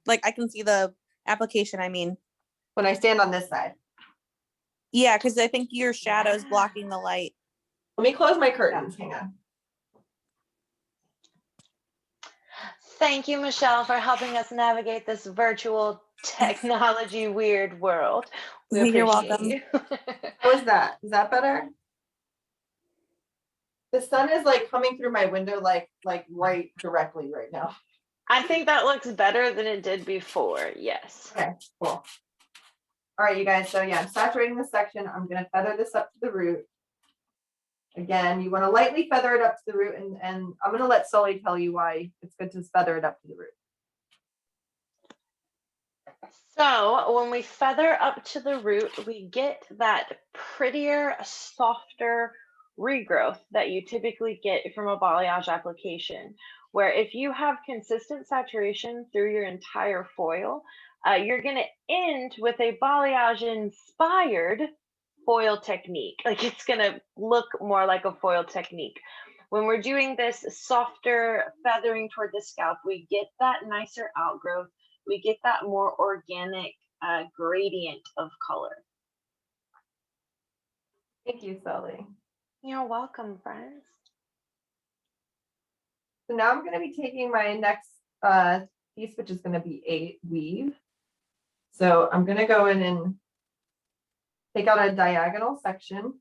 Like I can see the application, I mean. When I stand on this side. Yeah, because I think your shadow's blocking the light. Let me close my curtains. Hang on. Thank you, Michelle, for helping us navigate this virtual technology weird world. We You're appreciate welcome. you. How is that? Is that better? The sun is like coming through my window, like right directly right now. I think that looks better than it did before. Yes. Okay, cool. All right, you guys. So yeah, I'm saturating this section. I'm gonna feather this up to the root. Again, you want to lightly feather it up to the root, and I'm gonna let Sully tell you why it's good to feather it up to the root. So when we feather up to the root, we get that prettier, softer regrowth that you typically get from a balayage application, where if you have consistent saturation through your entire foil, you're going to end with a balayage inspired foil technique. Like it's going to look more like a foil technique. When we're doing this softer feathering toward the scalp, we get that nicer outgrowth. We get that more organic gradient of color. Thank you, Sully. You're welcome, friends. So now I'm going to be taking my next piece, which is going to be a weave. So I'm going to go in and take out a diagonal section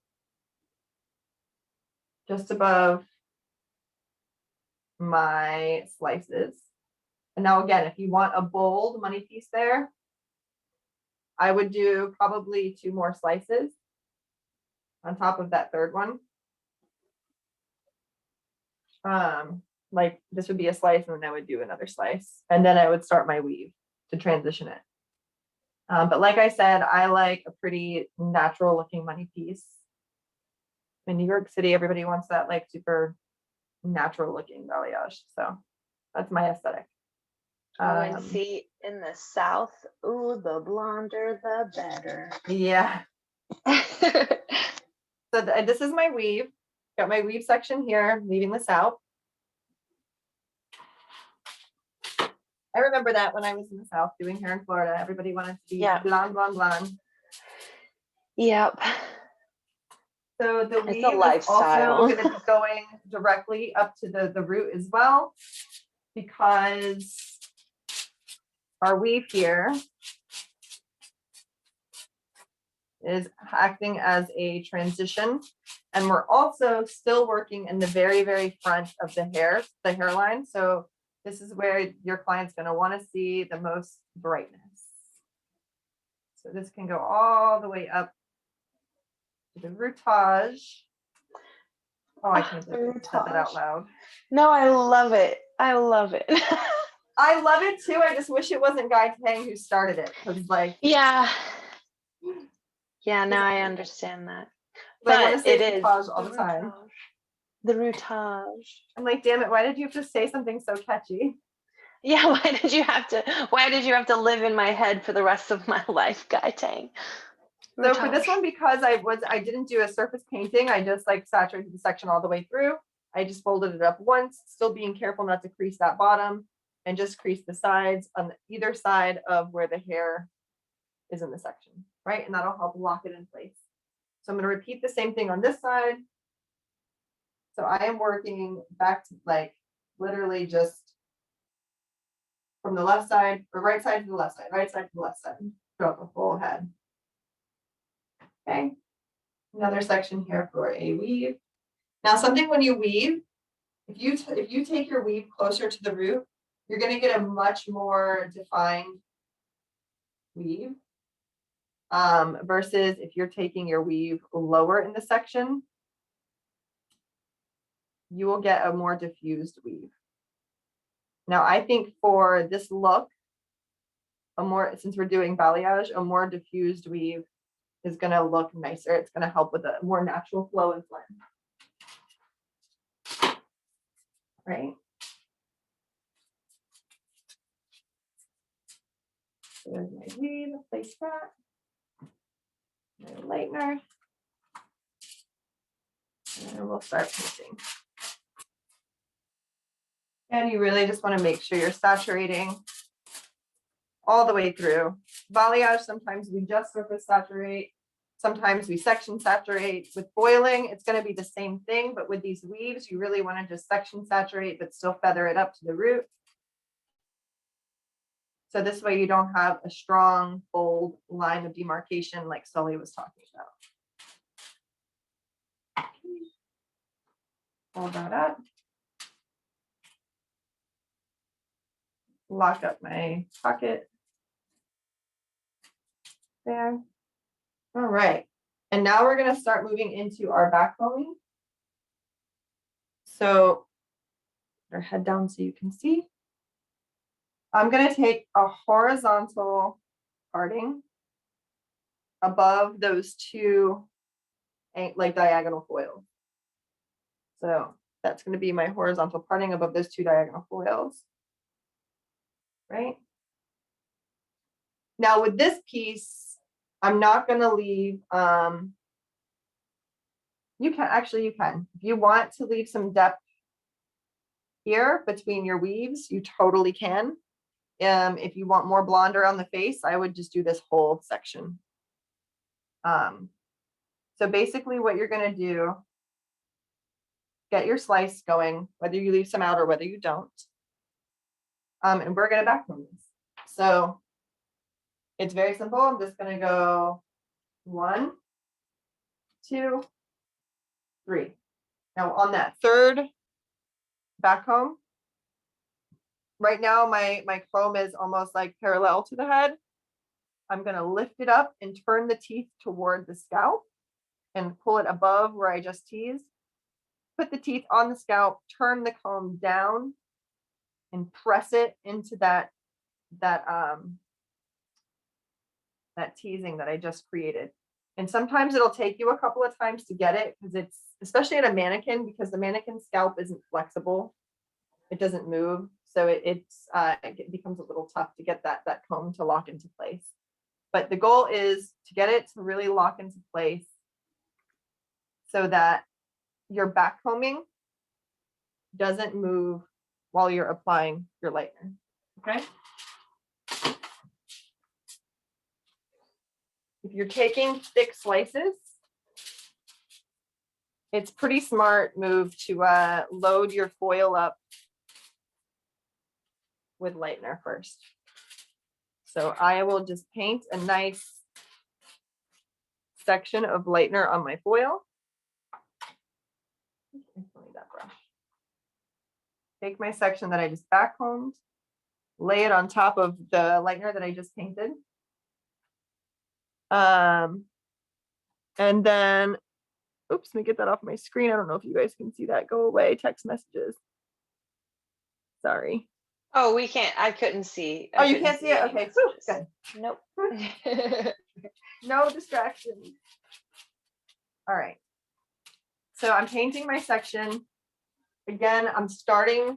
just above my slices. And now again, if you want a bold money piece there, I would do probably 2 more slices on top of that third one. Like this would be a slice, and then I would do another slice, and then I would start my weave to transition it. But like I said, I like a pretty natural looking money piece. In New York City, everybody wants that like super natural looking balayage. So that's my aesthetic. And see, in the South, ooh, the blonder, the better. Yeah. So this is my weave. Got my weave section here, leaving this out. I remember that when I was in the South doing hair in Florida, everybody wanted to be blonde, blonde, blonde. Yep. So the weave a is lifestyle. also going to be going directly up to the root as well, because our weave here is acting as a transition, and we're also still working in the very, very front of the hairline. So this is where your client's going to want to see the most brightness. So this can go all the way up to the rootage. Oh, I can't believe I said that out loud. No, I love it. I love it. I love it too. I just wish it wasn't Guy Tang who started it, because like, yeah, now I understand that. But I want to say it is rootage all the time. The rootage. I'm like, damn it, why did you have to say something so catchy? Yeah, why did you have to live in my head for the rest of my life, Guy Tang? So for this one, because I didn't do a surface painting, I just like saturated the section all the way through. I just folded it up once, still being careful not to crease that bottom, and just crease the sides on either side of where the hair is in the section, right? And that'll help lock it in place. So I'm going to repeat the same thing on this side. So I am working back to like literally just from the left side, or right side to the left side, right side to the left side, throughout the whole head. Okay, another section here for a weave. Now something when you weave, if you take your weave closer to the root, you're going to get a much more defined weave, versus if you're taking your weave lower in the section, you will get a more diffused weave. Now I think for this look, since we're doing balayage, a more diffused weave is going to look nicer. It's going to help with a more natural flow and blend. Right? So there's my weave, place that. My lightener. And we'll start painting. And you really just want to make sure you're saturating all the way through. Balayage, sometimes we just surface saturate. Sometimes we section saturate. With foiling, it's going to be the same thing, but with these weaves, you really want to just section saturate, but still feather it up to the root. So this way you don't have a strong, bold line of demarcation like Sully was talking about. Hold that up. Lock up my pocket. There. All right. And now we're going to start moving into our backcombing. So put our head down so you can see. I'm going to take a horizontal parting above those two like diagonal foils. So that's going to be my horizontal parting above those two diagonal foils. Right? Now with this piece, I'm not going to leave, you can. If you want to leave some depth here between your weaves, you totally can. If you want more blonde around the face, I would just do this whole section. So basically what you're going to do, get your slice going, whether you leave some out or whether you don't. And we're going to backcomb this. So it's very simple. I'm just going to go 1, 2, 3. Now on that third backcomb, right now my comb is almost like parallel to the head. I'm going to lift it up and turn the teeth toward the scalp and pull it above where I just teased. Put the teeth on the scalp, turn the comb down and press it into that teasing that I just created. And sometimes it'll take you a couple of times to get it because it's, especially at a mannequin, because the mannequin scalp isn't flexible. It doesn't move. So it becomes a little tough to get that comb to lock into place. But the goal is to get it to really lock into place so that your backcombing doesn't move while you're applying your lightener. Okay. If you're taking thick slices, it's pretty smart move to load your foil up with lightener first. So I will just paint a nice section of lightener on my foil. That brush. Take my section that I just backcombed, lay it on top of the lightener that I just painted. And then, oops, let me get that off my screen. I don't know if you guys can see that. Go away, text messages. Sorry. Oh, we can't. I couldn't see. Oh, you can't see it? Okay, good. Nope. No distractions. All right. So I'm painting my section. Again, I'm starting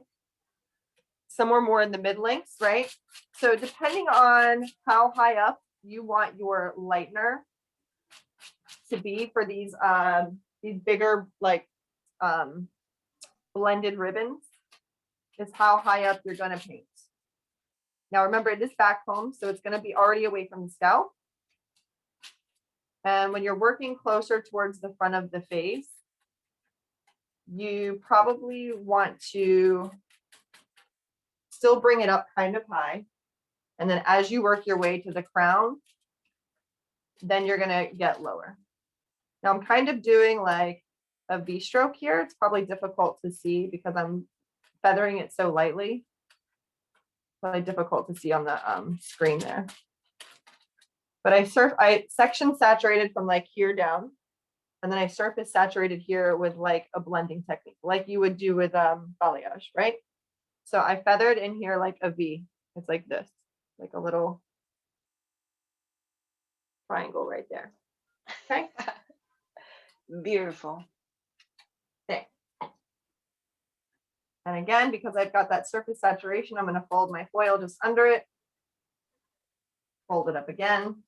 somewhere more in the mid lengths, right? So depending on how high up you want your lightener to be for these bigger like blended ribbons is how high up you're going to paint. Now remember, it is back comb, so it's going to be already away from the scalp. And when you're working closer towards the front of the face, you probably want to still bring it up kind of high. And then as you work your way to the crown, then you're going to get lower. Now I'm kind of doing like a V stroke here. It's probably difficult to see because I'm feathering it so lightly. Probably difficult to see on the screen there. But I section saturated from like here down, and then I surface saturated here with like a blending technique, like you would do with balayage, right? So I feathered in here like a V. It's like this, like a little triangle right there. Okay. Beautiful. Okay. And again, because I've got that surface saturation, I'm going to fold my foil just under it. Fold it up again,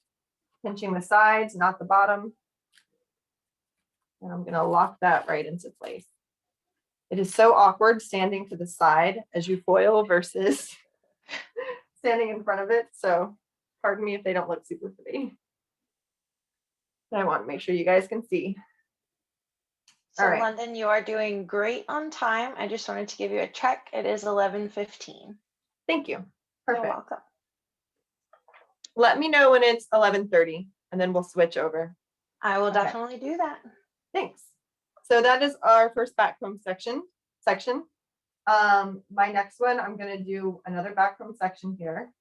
pinching the sides, not the bottom. And I'm going to lock that right into place. It is so awkward standing to the side as you foil versus standing in front of it. So pardon me if they don't look super pretty. I want to make sure you guys can see. So All right. London, you are doing great on time. I just wanted to give you a check. It is 11:15. Thank you. You're Perfect. welcome. Let me know when it's 11:30 and then we'll switch over. I will Okay. definitely do that. Thanks. So that is our first backcomb section. My next one, I'm going to do another backcomb section here.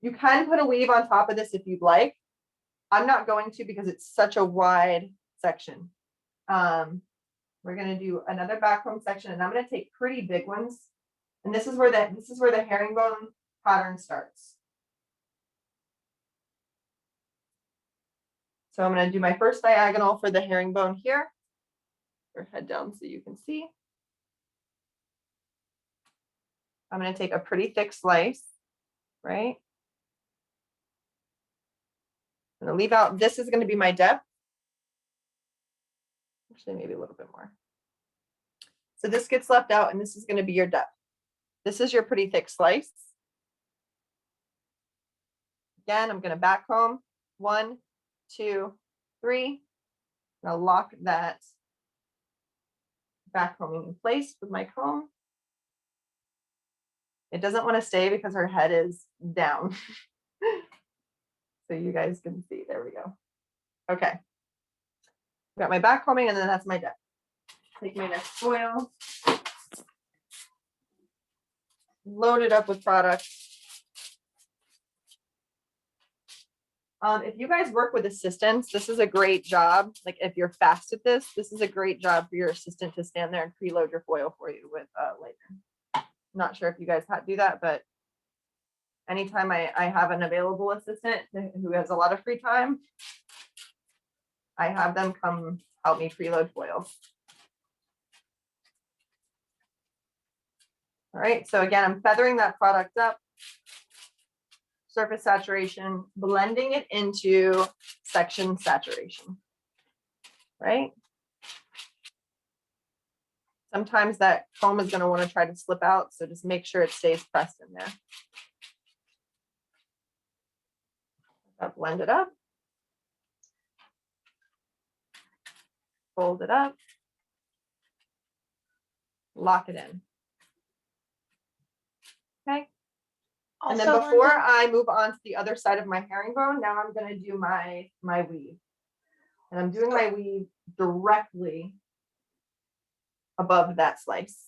You can put a weave on top of this if you'd like. I'm not going to because it's such a wide section. We're going to do another backcomb section, and I'm going to take pretty big ones. And this is where the herringbone pattern starts. So I'm going to do my first diagonal for the herringbone here. Or head down so you can see. I'm going to take a pretty thick slice, right? I'm going to leave out, this is going to be my depth. Actually, maybe a little bit more. So this gets left out and this is going to be your depth. This is your pretty thick slice. Again, I'm going to backcomb 1, 2, 3. Now lock that backcombing in place with my comb. It doesn't want to stay because her head is down. So you guys can see, there we go. Okay. Got my backcombing and then that's my depth. Take my next foil. Load it up with product. If you guys work with assistants, this is a great job. Like if you're fast at this, this is a great job for your assistant to stand there and preload your foil for you with later. Not sure if you guys do that, but anytime I have an available assistant who has a lot of free time, I have them come help me preload foils. All right, so again, I'm feathering that product up. Surface saturation, blending it into section saturation, right? Sometimes that comb is going to want to try to slip out, so just make sure it stays pressed in there. Blend it up. Fold it up. Lock it in. Okay. And then before I move on to the other side of my herringbone, now I'm going to do my weave. And I'm doing my weave directly above that slice.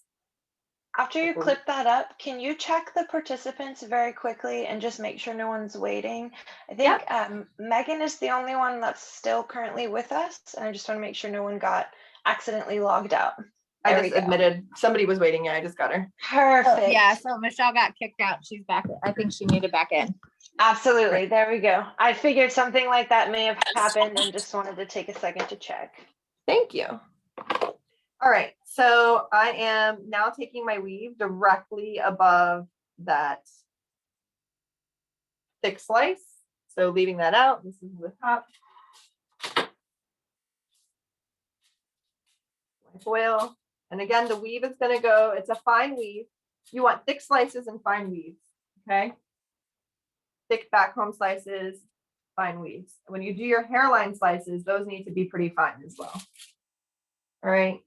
After you clip that up, can you check the participants very quickly and just make sure no one's waiting? I think Megan is the only one that's still currently with us. And I just want to make sure no one got accidentally logged out. I just admitted somebody was waiting. Yeah, I just got her. Perfect. Oh, yeah, so Michelle got kicked out. She's back. I think she needed back in. Absolutely. There we go. I figured something like that may have happened and just wanted to take a second to check. Thank you. All right, so I am now taking my weave directly above that thick slice. So leaving that out, this is the top. My foil. And again, the weave is going to go, it's a fine weave. You want thick slices and fine weaves, okay? Thick backcomb slices, fine weaves. When you do your hairline slices, those need to be pretty fine as well. All right.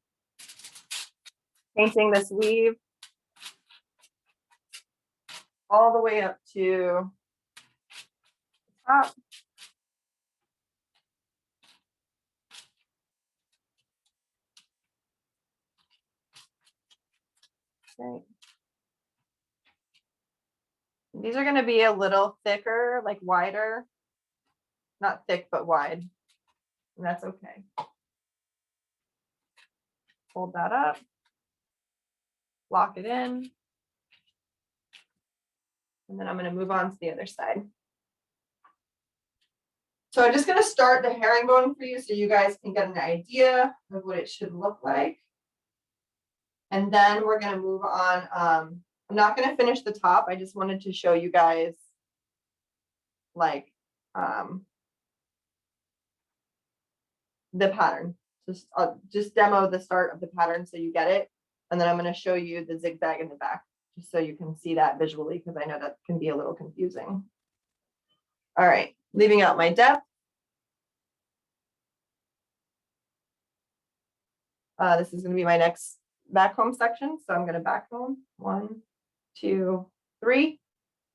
Painting this weave all the way up to the top. Okay. These are going to be a little thicker, like wider, not thick, but wide. And that's okay. Fold that up. Lock it in. And then I'm going to move on to the other side. So I'm just going to start the herringbone for you so you guys can get an idea of what it should look like. And then we're going to move on. I'm not going to finish the top. I just wanted to show you guys like the pattern. Just demo the start of the pattern so you get it. And then I'm going to show you the zigzag in the back, just so you can see that visually, because I know that can be a little confusing. All right, leaving out my depth. This is going to be my next backcomb section. So I'm going to backcomb 1, 2, 3.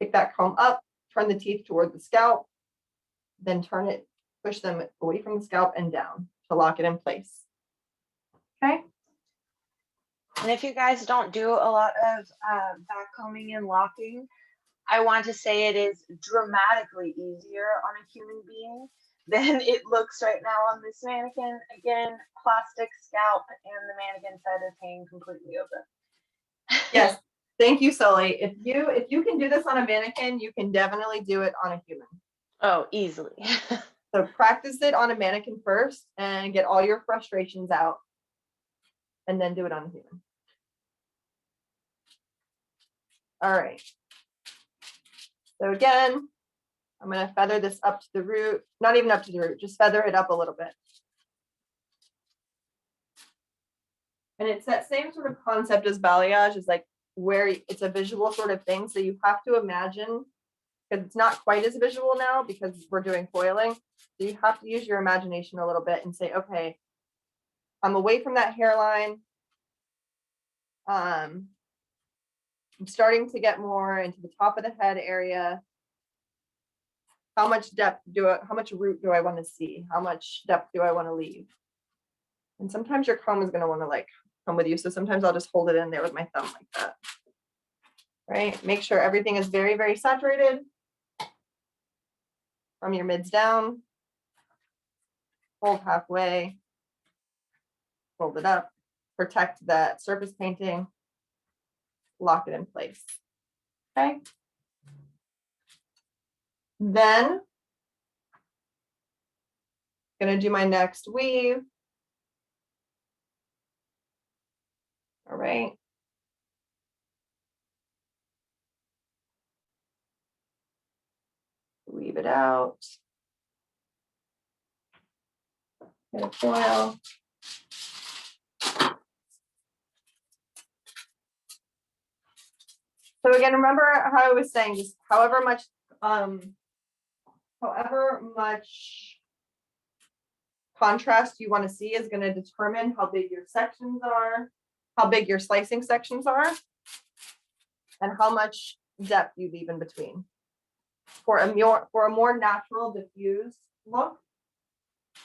Pick that comb up, turn the teeth toward the scalp, then push them away from the scalp and down to lock it in place. Okay. And if you guys don't do a lot of backcombing and locking, I want to say it is dramatically easier on a human being than it looks right now on this mannequin. Again, plastic scalp, and the mannequin's head is hanging completely open. Yes. Thank you, Sully. If you can do this on a mannequin, you can definitely do it on a human. Oh, easily. So practice it on a mannequin first and get all your frustrations out, and then do it on a human. All right. So again, I'm going to feather this up to the root, not even up to the root, just feather it up a little bit. And it's that same sort of concept as balayage, is like where it's a visual sort of thing. So you have to imagine, because it's not quite as visual now because we're doing foiling. So you have to use your imagination a little bit and say, okay, I'm away from that hairline. I'm starting to get more into the top of the head area. How much how much root do I want to see? How much depth do I want to leave? And sometimes your comb is going to want to like come with you. So sometimes I'll just hold it in there with my thumb like that. Right? Make sure everything is very, very saturated from your mids down. Hold halfway. Hold it up. Protect that surface painting. Lock it in place. Okay. Then I'm going to do my next weave. All right. Weave it out. Get a foil. So again, remember how I was saying, just however much contrast you want to see is going to determine how big your sections are, how big your slicing sections are, and how much depth you leave in between. For a more natural diffused look,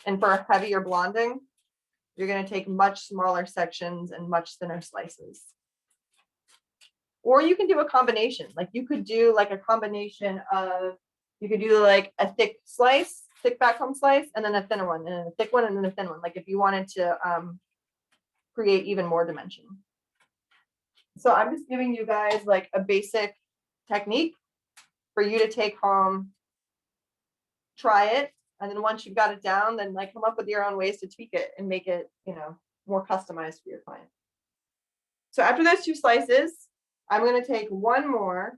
and for a heavier blonding, you're going to take much smaller sections and much thinner slices. Or you can do a combination. Like you could do like a combination of, you could do like a thick back home slice, and then a thinner one, and a thick one, and then a thin one. Like if you wanted to create even more dimension. So I'm just giving you guys like a basic technique for you to take home, try it. And then once you've got it down, then like come up with your own ways to tweak it and make it, more customized for your client. So after those two slices, I'm going to take one more.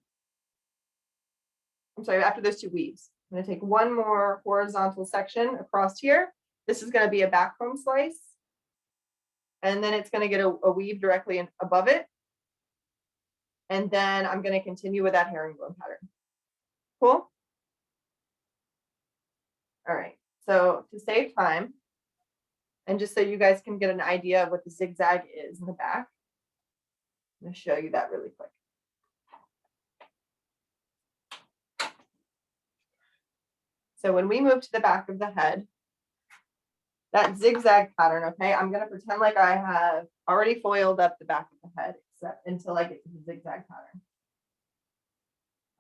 After those two weaves, I'm going to take one more horizontal section across here. This is going to be a back comb slice. And then it's going to get a weave directly above it. And then I'm going to continue with that herringbone pattern. Cool? All right. So to save time, and just so you guys can get an idea of what the zigzag is in the back, I'm going to show you that really quick. So when we move to the back of the head, that zigzag pattern, okay, I'm going to pretend like I have already foiled up the back of the head, except until I get to the zigzag pattern.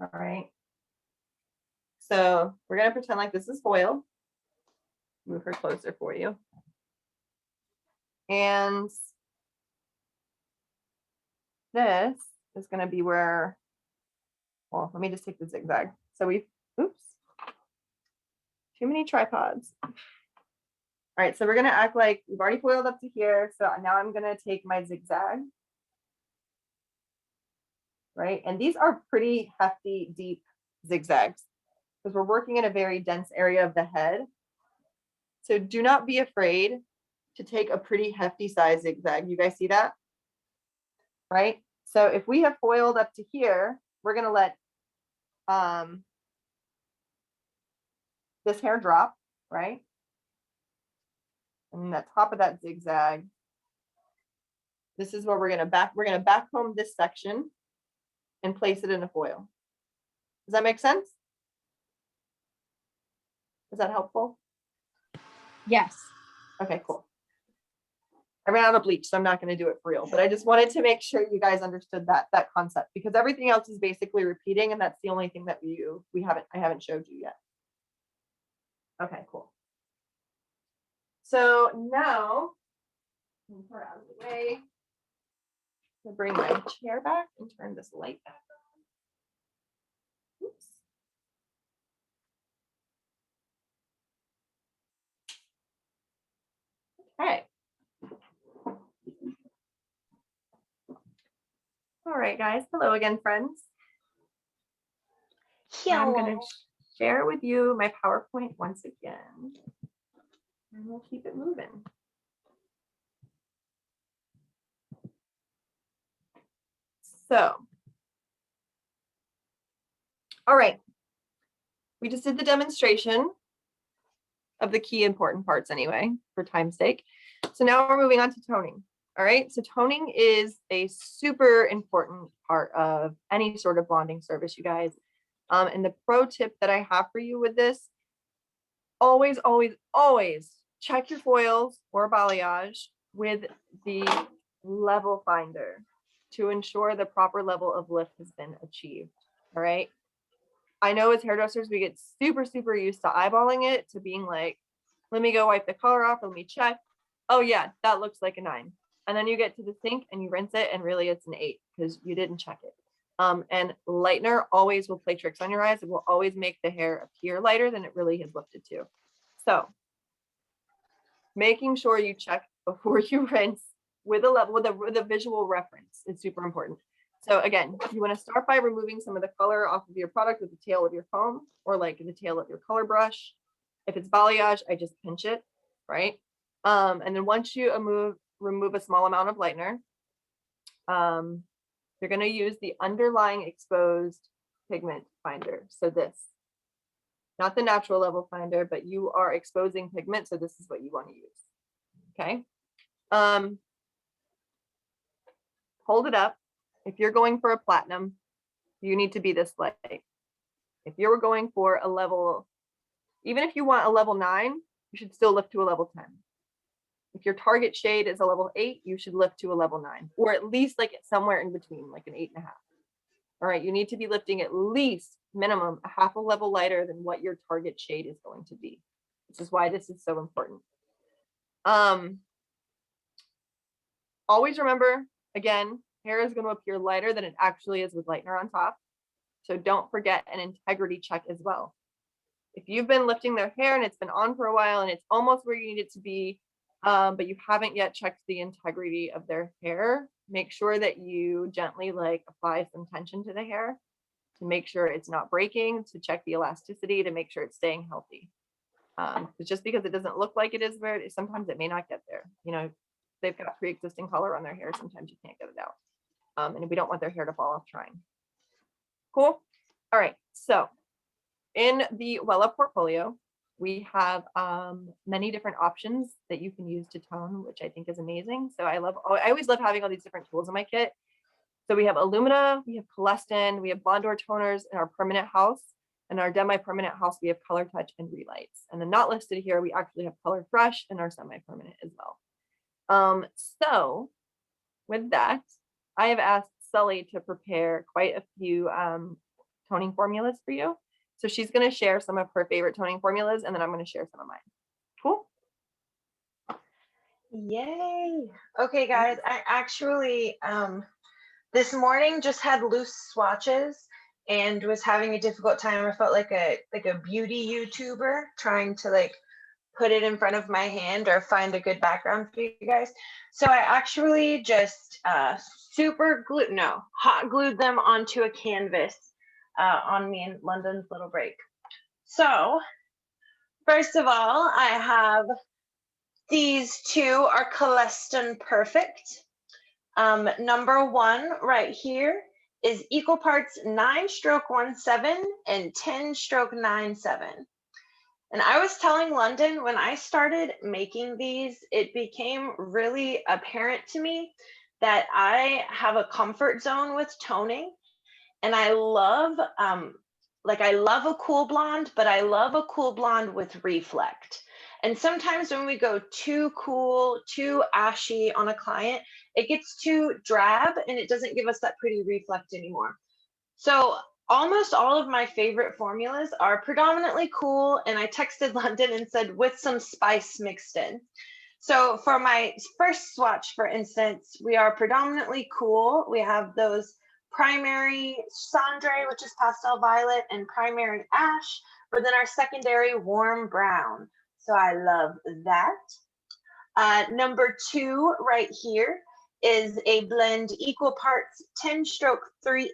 All right. So we're going to pretend like this is foiled. Move her closer for you. And this is going to be where, well, let me just take the zigzag. So oops, too many tripods. All right, so we're going to act like we've already foiled up to here. So now I'm going to take my zigzag. Right, and these are pretty hefty, deep zigzags because we're working in a very dense area of the head. So do not be afraid to take a pretty hefty size zigzag. You guys see that? Right? So if we have foiled up to here, we're going to let this hair drop, right? And the top of that zigzag, this is where we're going to back comb this section and place it in a foil. Does that make sense? Is that helpful? Yes. Okay, cool. I ran out of bleach, so I'm not going to do it for real, but I just wanted to make sure you guys understood that concept, because everything else is basically repeating, and that's the only thing that I haven't showed you yet. Okay, cool. So now, move her out of the way. I'm gonna bring my chair back and turn this light back on. Oops. Okay. All right, guys. Hello again, friends. I'm going to share with you my PowerPoint once again, and we'll keep it moving. So, all right. We just did the demonstration of the key important parts anyway, for time's sake. So now we're moving on to toning. All right, so toning is a super important part of any sort of blonding service, you guys. And the pro tip that I have for you with this, always, always, always check your foils or balayage with the level finder to ensure the proper level of lift has been achieved. All right. I know as hairdressers, we get super, super used to eyeballing it, to being like, let me go wipe the color off, let me check. Oh yeah, that looks like a 9. And then you get to the sink and you rinse it, and really it's an 8 because you didn't check it. And lightener always will play tricks on your eyes. It will always make the hair appear lighter than it really has lifted to. So making sure you check before you rinse with a level, with a visual reference is super important. So again, you want to start by removing some of the color off of your product with the tail of your comb, or like the tail of your color brush. If it's balayage, I just pinch it, right? And then once you remove a small amount of lightener, you're going to use the underlying exposed pigment finder. So this, not the natural level finder, but you are exposing pigment. So this is what you want to use. Okay. Hold it up. If you're going for a platinum, you need to be this light. If you're going for a level, even if you want a level 9, you should still lift to a level 10. If your target shade is a level 8, you should lift to a level 9, or at least like somewhere in between, like an 8.5. All right, you need to be lifting at least minimum a half a level lighter than what your target shade is going to be, which is why this is so important. Always remember, again, hair is going to appear lighter than it actually is with lightener on top. So don't forget an integrity check as well. If you've been lifting their hair and it's been on for a while and it's almost where you need it to be, but you haven't yet checked the integrity of their hair, make sure that you gently like apply some tension to the hair to make sure it's not breaking, to check the elasticity, to make sure it's staying healthy. Just because it doesn't look like it is where it is, sometimes it may not get there. You know, they've got pre-existing color on their hair, sometimes you can't get it out. And we don't want their hair to fall off trying. Cool. All right. So in the Wella portfolio, we have many different options that you can use to tone, which I think is amazing. So I always love having all these different tools in my kit. So we have Illumina, we have Koleston, we have BlondorToners in our permanent house. In our demi-permanent house, we have ColorTouch and Relights. And then not listed here, we actually have Color Fresh in our semi-permanent as well. So with that, I have asked Sully to prepare quite a few toning formulas for you. So she's going to share some of her favorite toning formulas, and then I'm going to share some of mine. Cool. Yay. Okay, guys, I actually this morning just had loose swatches and was having a difficult time. I felt like a beauty YouTuber trying to like put it in front of my hand or find a good background for you guys. So I actually just hot glued them onto a canvas on me and London's little break. So first of all, I have these two are Koleston Perfect. Number 1 right here is equal parts 9/17 and 10/97. And I was telling London, when I started making these, it became really apparent to me that I have a comfort zone with toning. And I love like I love a cool blonde, but I love a cool blonde with reflect. And sometimes when we go too cool, too ashy on a client, it gets too drab and it doesn't give us that pretty reflect anymore. So almost all of my favorite formulas are predominantly cool. And I texted London and said, with some spice mixed in. So for my first swatch, for instance, we are predominantly cool. We have those primary cendre, which is pastel violet, and primary ash, but then our secondary warm brown. So I love that. Number 2 right here is a blend equal parts 10-stroke 3-8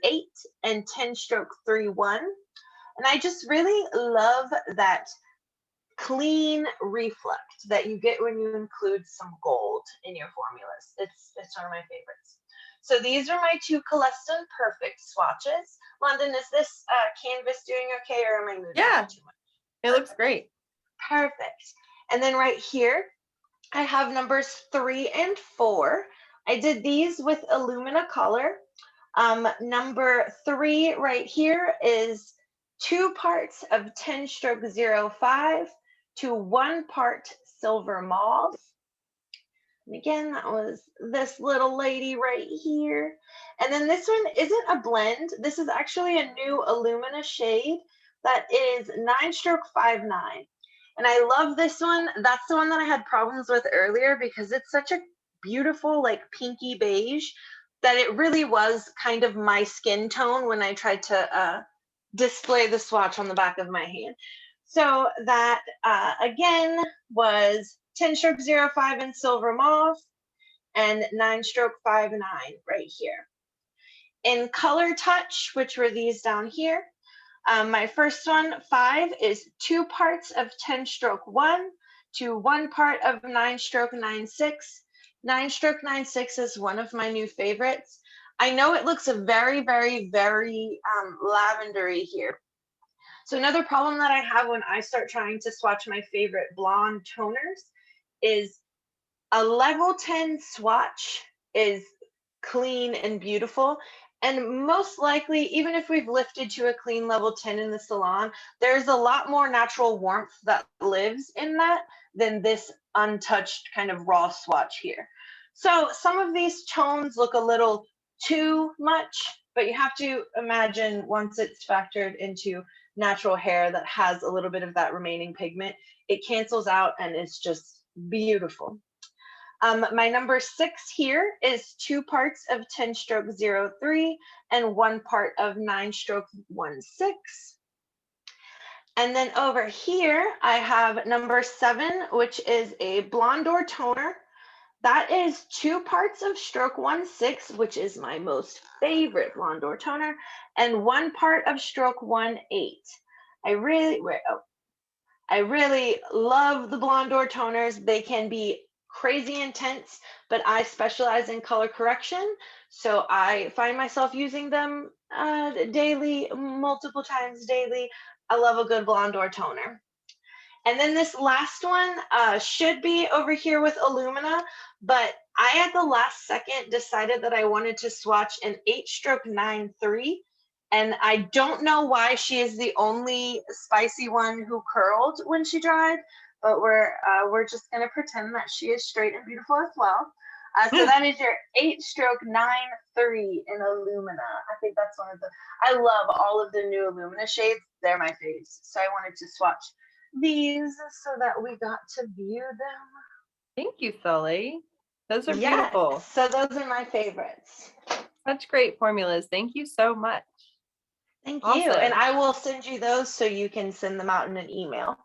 and 10-stroke 3-1. And I just really love that clean reflect that you get when you include some gold in your formulas. It's one of my favorites. So these are my 2 Koleston Perfect swatches. London, is this canvas doing okay, or am I moving too much? It looks great. Perfect. And then right here, I have numbers 3 and 4. I did these with Illumina color. Number 3 right here is 2 parts of 10-stroke 05 to 1 part silver mauve. And again, that was this little lady right here. And then this one isn't a blend. This is actually a new Illumina shade that is 9-stroke 5-9. And I love this one. That's the one that I had problems with earlier because it's such a beautiful, like pinky beige, that it really was kind of my skin tone when I tried to display the swatch on the back of my hand. So that, again, was 10-stroke 05 in silver mauve and 9-stroke 5-9 right here. In ColorTouch, which were these down here, my first one, 5, is 2 parts of 10-stroke 1 to 1 part of 9-stroke 9-6. 9-stroke 9-6 is one of my new favorites. I know it looks very, very, very lavendery here. So another problem that I have when I start trying to swatch my favorite blonde toners is a level 10 swatch is clean and beautiful. And most likely, even if we've lifted to a clean level 10 in the salon, there's a lot more natural warmth that lives in that than this untouched kind of raw swatch here. So some of these tones look a little too much, but you have to imagine once it's factored into natural hair that has a little bit of that remaining pigment, it cancels out and it's just beautiful. My number 6 here is 2 parts of 10-stroke 03 and 1 part of 9-stroke 16. And then over here, I have number 7, which is a BlondorToner. That is 2 parts of stroke 16, which is my most favorite BlondorToner, and 1 part of stroke 18. I really love the BlondorToners. They can be crazy intense, but I specialize in color correction, so I find myself using them daily, multiple times daily. I love a good BlondorToner. And then this last one should be over here with Illumina, but I at the last second decided that I wanted to swatch an 8-stroke 9-3. And I don't know why she is the only spicy one who curled when she dried, but we're just gonna pretend that she is straight and beautiful as well. So that is your 8-stroke 9-3 in Illumina. I think that's one of the, I love all of the new Illumina shades. They're my faves. So I wanted to swatch these so that we got to view them. Thank you, Sully. Those are beautiful. So those are my favorites. Such great formulas. Thank you so much. Thank Awesome. you. And I will send you those so you can send them out in an email.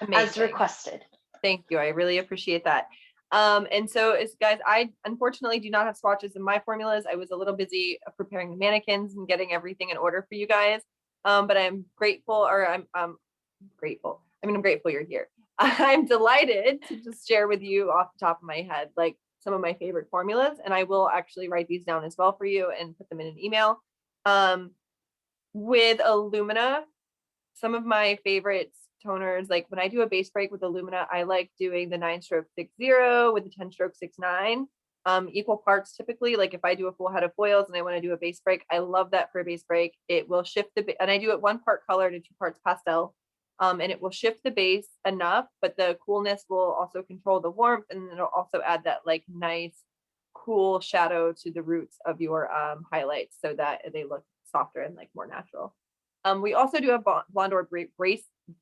Amazing. As requested. Thank you. I really appreciate that. And so guys, I unfortunately do not have swatches in my formulas. I was a little busy preparing the mannequins and getting everything in order for you guys. But I'm grateful, or I'm grateful. I mean, I'm grateful you're here. I'm delighted to just share with you off the top of my head, like some of my favorite formulas. And I will actually write these down as well for you and put them in an email. With Illumina, some of my favorites toners, like when I do a base break with Illumina, I like doing the 9-stroke 60 with the 10-stroke 69. equal parts typically. Like if I do a full head of foils and I want to do a base break, I love that for a base break. It will shift and I do it 1 part color to 2 parts pastel. And it will shift the base enough, but the coolness will also control the warmth, and it'll also add that like nice cool shadow to the roots of your highlights so that they look softer and like more natural. We also do have Blondor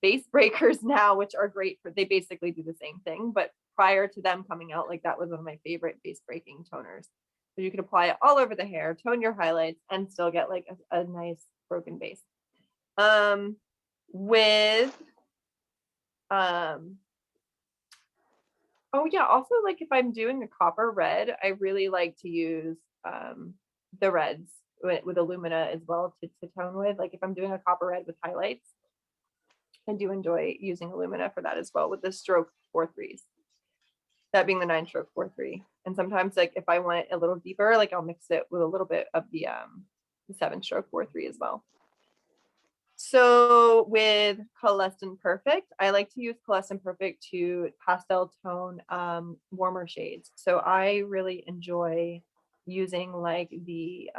base breakers now, which are great for, they basically do the same thing, but prior to them coming out, like that was one of my favorite base breaking toners. So you can apply it all over the hair, tone your highlights, and still get like a nice broken base. With oh yeah, also like if I'm doing a copper red, I really like to use the reds with Illumina as well to tone with. Like if I'm doing a copper red with highlights, I do enjoy using Illumina for that as well with the stroke 4-3s. That being the 9-stroke 4-3. And sometimes like if I want it a little deeper, like I'll mix it with a little bit of the 7-stroke 4-3 as well. So with Koleston Perfect, I like to use Koleston Perfect to pastel tone warmer shades. So I really enjoy using like the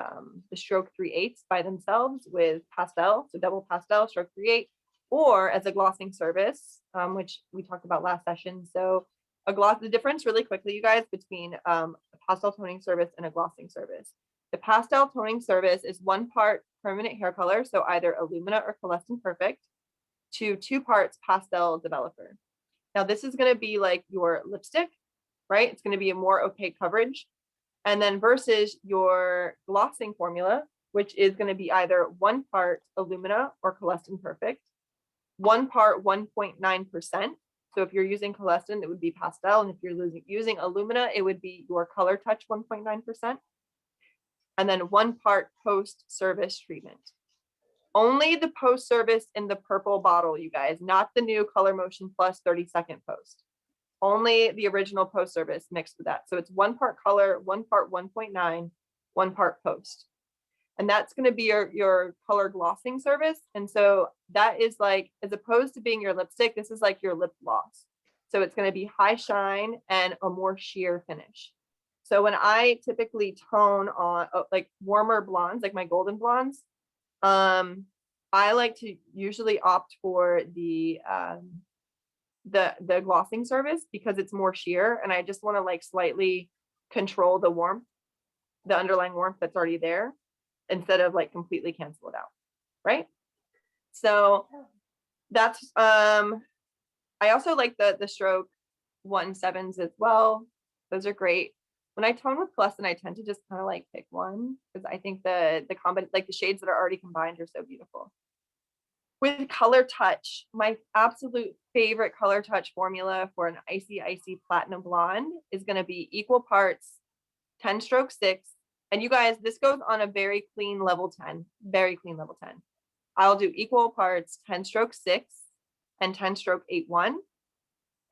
stroke 3/8 by themselves with pastel, so double pastel, stroke 3/8, or as a glossing service, which we talked about last session. So a gloss, the difference really quickly, you guys, between a pastel toning service and a glossing service. The pastel toning service is 1 part permanent hair color, so either Illumina or Koleston Perfect, to 2 parts pastel developer. Now this is going to be like your lipstick, right? It's going to be a more opaque coverage. And then versus your glossing formula, which is going to be either 1 part Illumina or Koleston Perfect, 1 part 1.9%. So if you're using Koleston, it would be pastel. And if you're using Illumina, it would be your ColorTouch 1.9%. And then 1 part post-service treatment. Only the post-service in the purple bottle, you guys, not the new Color Motion Plus 30-second post. Only the original post-service mixed with that. So it's 1 part color, 1 part 1.9, 1 part post. And that's going to be your color glossing service. And so that is like, as opposed to being your lipstick, this is like your lip gloss. So it's going to be high shine and a more sheer finish. So when I typically tone on like warmer blondes, like my golden blondes, I like to usually opt for the glossing service because it's more sheer, and I just want to like slightly control the warmth, the underlying warmth that's already there, instead of like completely cancel it out, right? So that's I also like the stroke 1.7s as well. Those are great. When I tone with Koleston, I tend to just kind of like pick one because I think the like the shades that are already combined are so beautiful. With ColorTouch, my absolute favorite ColorTouch formula for an icy platinum blonde is going to be equal parts 10 stroke 6. And you guys, this goes on a very clean level 10, very clean level 10. I'll do equal parts 10 stroke 6 and 10 stroke 8-1.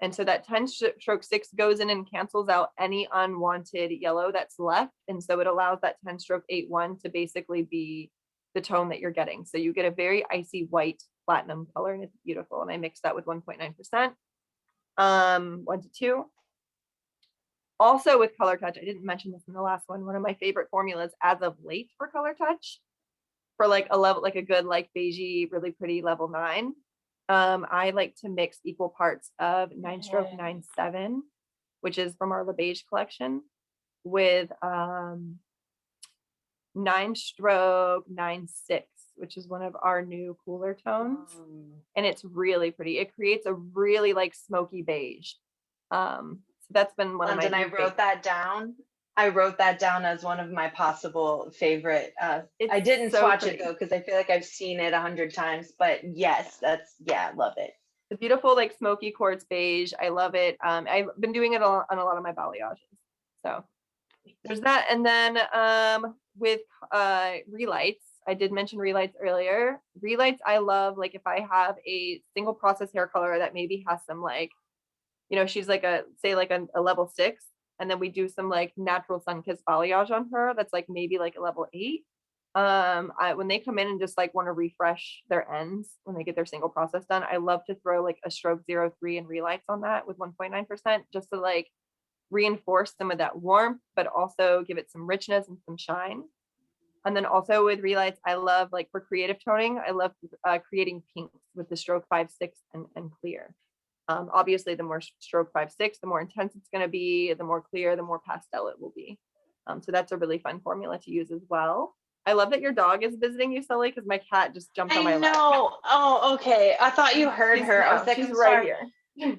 And so that 10 stroke 6 goes in and cancels out any unwanted yellow that's left. And so it allows that 10 stroke 8-1 to basically be the tone that you're getting. So you get a very icy white platinum color, and it's beautiful. And I mix that with 1.9%, 1 to 2. Also with ColorTouch, I didn't mention this in the last one. One of my favorite formulas as of late for ColorTouch, for like a level, like a good, like beigey, really pretty level 9. I like to mix equal parts of 9 stroke 9.7, which is from our Le Beige collection, with 9 stroke 9.6, which is one of our new cooler tones. And it's really pretty. It creates a really like smoky beige. So that's been one of my. I wrote that down. I wrote that down as one of my possible favorite. I didn't so swatch pretty. it though, because I feel like I've seen it 100 times, but yes, love it. The beautiful like smoky quartz beige. I love it. I've been doing it on a lot of my balayages. So there's that. And then with relights, I did mention relights earlier. Relights I love, like if I have a single process hair color that maybe has some like, you know, she's like a level 6, and then we do some like natural sun-kissed balayage on her that's like maybe like a level 8. When they come in and just like want to refresh their ends when they get their single process done, I love to throw like a stroke 0.3 and relights on that with 1.9%, just to like reinforce some of that warmth, but also give it some richness and some shine. And then also with relights, I love, like for creative toning, I love creating pinks with the stroke 5-6 and clear. Obviously, the more stroke 5-6, the more intense it's going to be, the more clear, the more pastel it will be. So that's a really fun formula to use as well. I love that your dog is visiting you, Sully, because my cat just jumped on my lap. Oh, okay. I thought you heard her. No, I was like, she's I'm right sorry. here.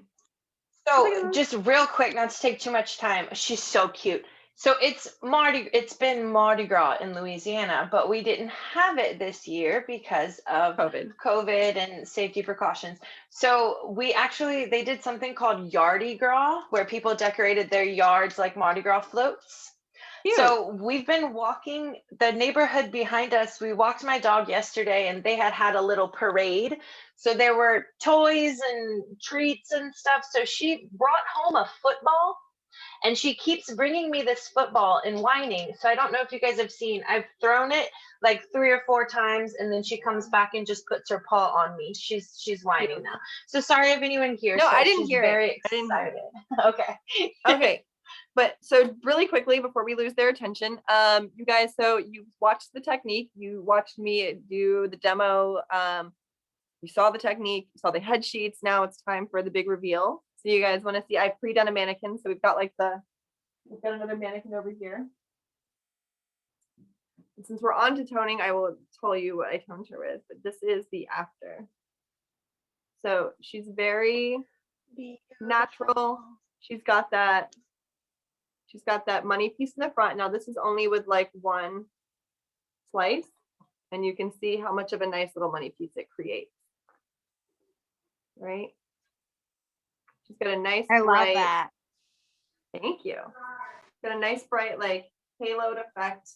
So just real quick, not to take too much time. She's so cute. So it's been Mardi Gras in Louisiana, but we didn't have it this year because of COVID and safety precautions. So they did something called Yardi Gras, where people decorated their yards like Mardi Gras floats. Cute. So we've been walking the neighborhood behind us. We walked my dog yesterday and they had a little parade. So there were toys and treats and stuff. So she brought home a football and she keeps bringing me this football and whining. So I don't know if you guys have seen, I've thrown it like 3 or 4 times and then she comes back and just puts her paw on me. She's whining now. So sorry if anyone hears. No, her. I didn't She's hear very it. excited. Okay. Okay. But so really quickly before we lose their attention, you guys, so you watched the technique, you watched me do the demo, you saw the technique, you saw the head sheets. Now it's time for the big reveal. So you guys want to see, I've pre-done a mannequin. So we've got another mannequin over here. And since we're on to toning, I will tell you what I toned her with, but this is the after. So she's very natural. She's got that money piece in the front. Now this is only with like one slice, and you can see how much of a nice little money piece it creates. Right? She's got a nice I bright, love that. Thank you. Got a nice bright like haloed effect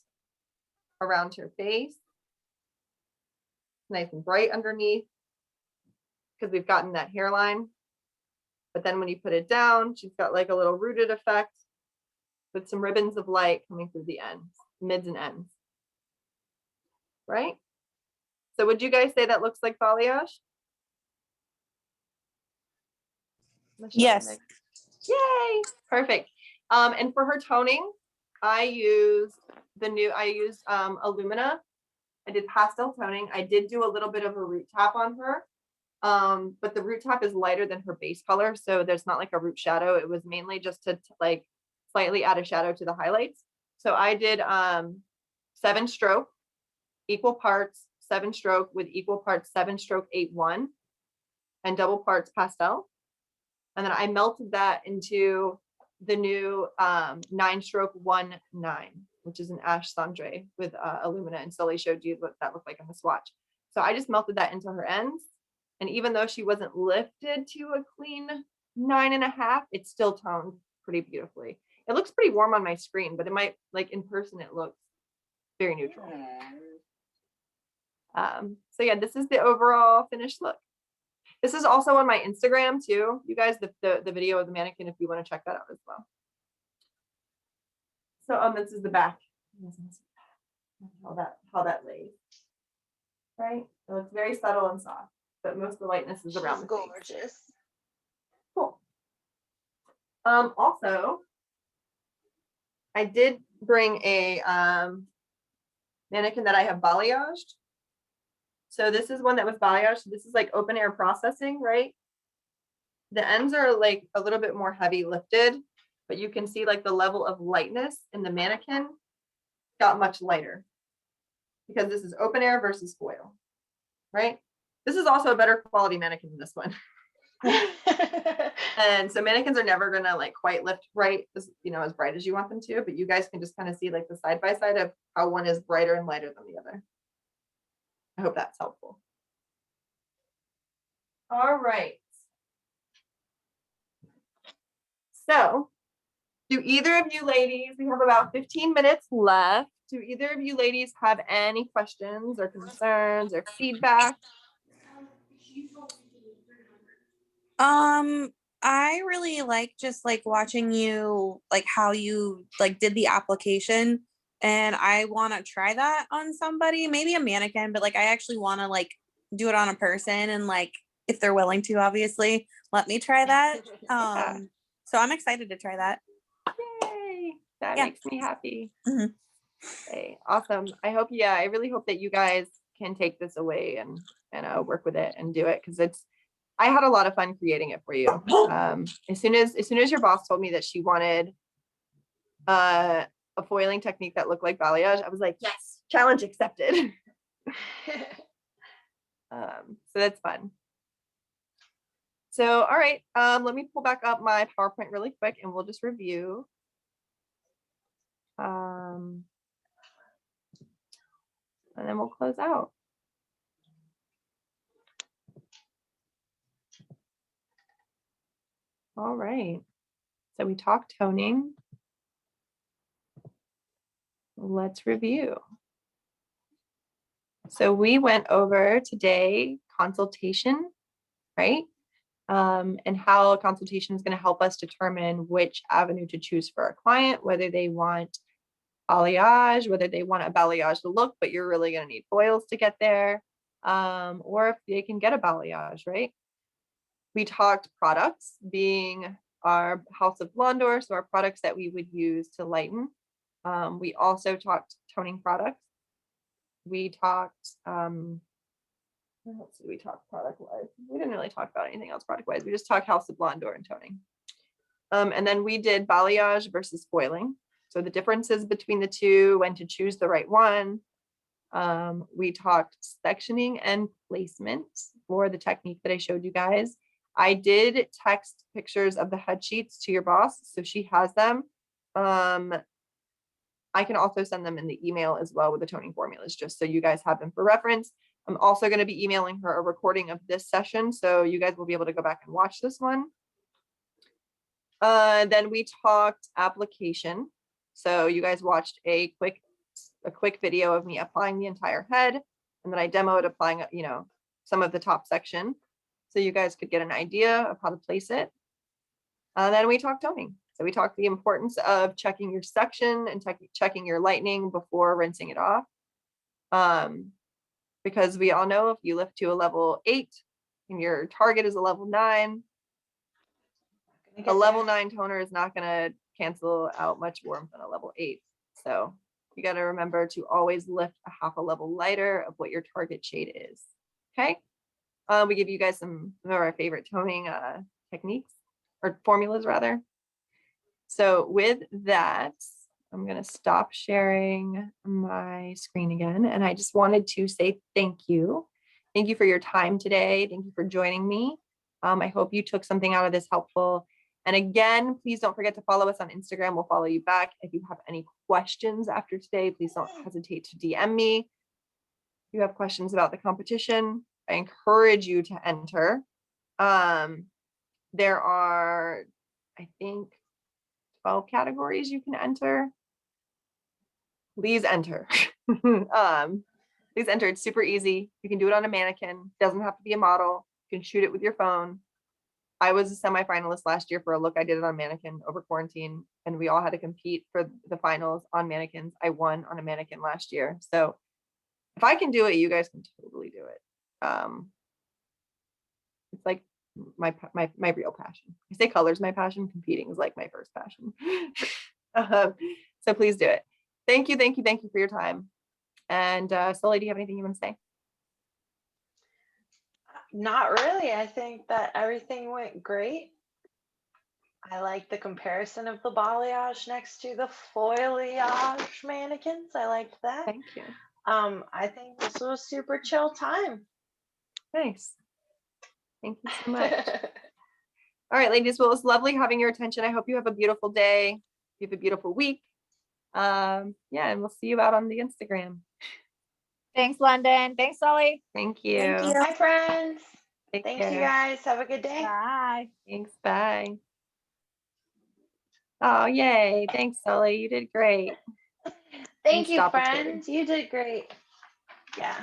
around her face. Nice and bright underneath because we've gotten that hairline. But then when you put it down, she's got like a little rooted effect with some ribbons of light coming through the ends, mids and ends. Right? So would you guys say that looks like balayage? Yes. Yay! Perfect. And for her toning, I used Illumina. I did pastel toning. I did do a little bit of a root tap on her. But the root tap is lighter than her base color, so there's not like a root shadow. It was mainly just to like slightly add a shadow to the highlights. So I did 7 stroke, equal parts 7 stroke with equal parts 7 stroke 8-1 and double parts pastel. And then I melted that into the new 9 stroke 1-9, which is an ash cendre with Illumina, and Sully showed you what that looked like on the swatch. So I just melted that into her ends. And even though she wasn't lifted to a clean 9.5, it still toned pretty beautifully. It looks pretty warm on my screen, but it might, like in person, it looks very neutral. So yeah, this is the overall finished look. This is also on my Instagram too. You guys, the video of the mannequin, if you want to check that out as well. So this is the back. How that lays. Right? So it's very subtle and soft, but most of the lightness is around the face. Gorgeous. Cool. Also, I did bring a mannequin that I have balayaged. So this is one that was balayaged. This is like open air processing, right? The ends are like a little bit more heavy lifted, but you can see like the level of lightness in the mannequin got much lighter because this is open air versus foil, right? This is also a better quality mannequin than this one. And so mannequins are never gonna like quite lift right as as bright as you want them to, but you guys can just kind of see like the side by side of how one is brighter and lighter than the other. I hope that's helpful. All right. So do either of you ladies, we have about 15 minutes left. Do either of you ladies have any questions or concerns or feedback? I really like just like watching you, like how you like did the application, and I want to try that on somebody, maybe a mannequin, but like I actually want to like do it on a person, and like if they're willing to, obviously let me try that. So I'm excited to try that. That Yeah. makes me happy. Mhm. Okay, awesome. I really hope that you guys can take this away and work with it and do it, because I had a lot of fun creating it for you. As soon as your boss told me that she wanted a foiling technique that looked like balayage, I was like, yes, challenge accepted. So that's fun. So, all right, let me pull back up my PowerPoint really quick and we'll just review. And then we'll close out. All right, so we talked toning. Let's review. So we went over today consultation, right? And how a consultation is going to help us determine which avenue to choose for a client, whether they want balayage, whether they want a balayage look, but you're really going to need foils to get there, or if they can get a balayage, right? We talked products being our House of Blondor, so our products that we would use to lighten. We also talked toning products. We talked, what else did we talk product-wise? We didn't really talk about anything else product-wise. We just talked House of Blondor and toning. And then we did balayage versus foiling. So the differences between the two, when to choose the right one. We talked sectioning and placement for the technique that I showed you guys. I did text pictures of the head sheets to your boss, so she has them. I can also send them in the email as well with the toning formulas, just so you guys have them for reference. I'm also going to be emailing her a recording of this session, so you guys will be able to go back and watch this one. Then we talked application. So you guys watched a quick video of me applying the entire head, and then I demoed applying, some of the top section, so you guys could get an idea of how to place it. Then we talked toning. So we talked the importance of checking your section and checking your lightening before rinsing it off. Because we all know if you lift to a level 8 and your target is a level 9, a level 9 toner is not going to cancel out much warmth than a level 8. So you got to remember to always lift a half a level lighter of what your target shade is. Okay. We give you guys some of our favorite toning techniques, or formulas rather. So with that, I'm going to stop sharing my screen again. And I just wanted to say thank you. Thank you for your time today. Thank you for joining me. I hope you took something out of this helpful. And again, please don't forget to follow us on Instagram. We'll follow you back. If you have any questions after today, please don't hesitate to DM me. If you have questions about the competition, I encourage you to enter. There are, I think, 12 categories you can enter. Please enter. Please enter. It's super easy. You can do it on a mannequin. Doesn't have to be a model. You can shoot it with your phone. I was a semi-finalist last year for a look I did it on mannequin over quarantine, and we all had to compete for the finals on mannequins. I won on a mannequin last year. So if I can do it, you guys can totally do it. It's like my real passion. I say color's my passion. Competing is like my first passion. So please do it. Thank you for your time. And Sully, do you have anything you want to say? Not really. I think that everything went great. I like the comparison of the balayage next to the foliage mannequins. I liked that. Thank you. I think this was super chill time. Nice. Thank you so much. All right, ladies. Well, it was lovely having your attention. I hope you have a beautiful day. You have a beautiful week. Yeah, and we'll see you out on the Instagram. Thanks, London. Thanks, Sully. Thank you. Thank you. Hi, friends. Take Thank care. you, guys. Have a good day. Bye. Thanks. Bye. Oh, yay. Thanks, Sully. You did great. Thank you, Stop recording. friends. You did great. Yeah.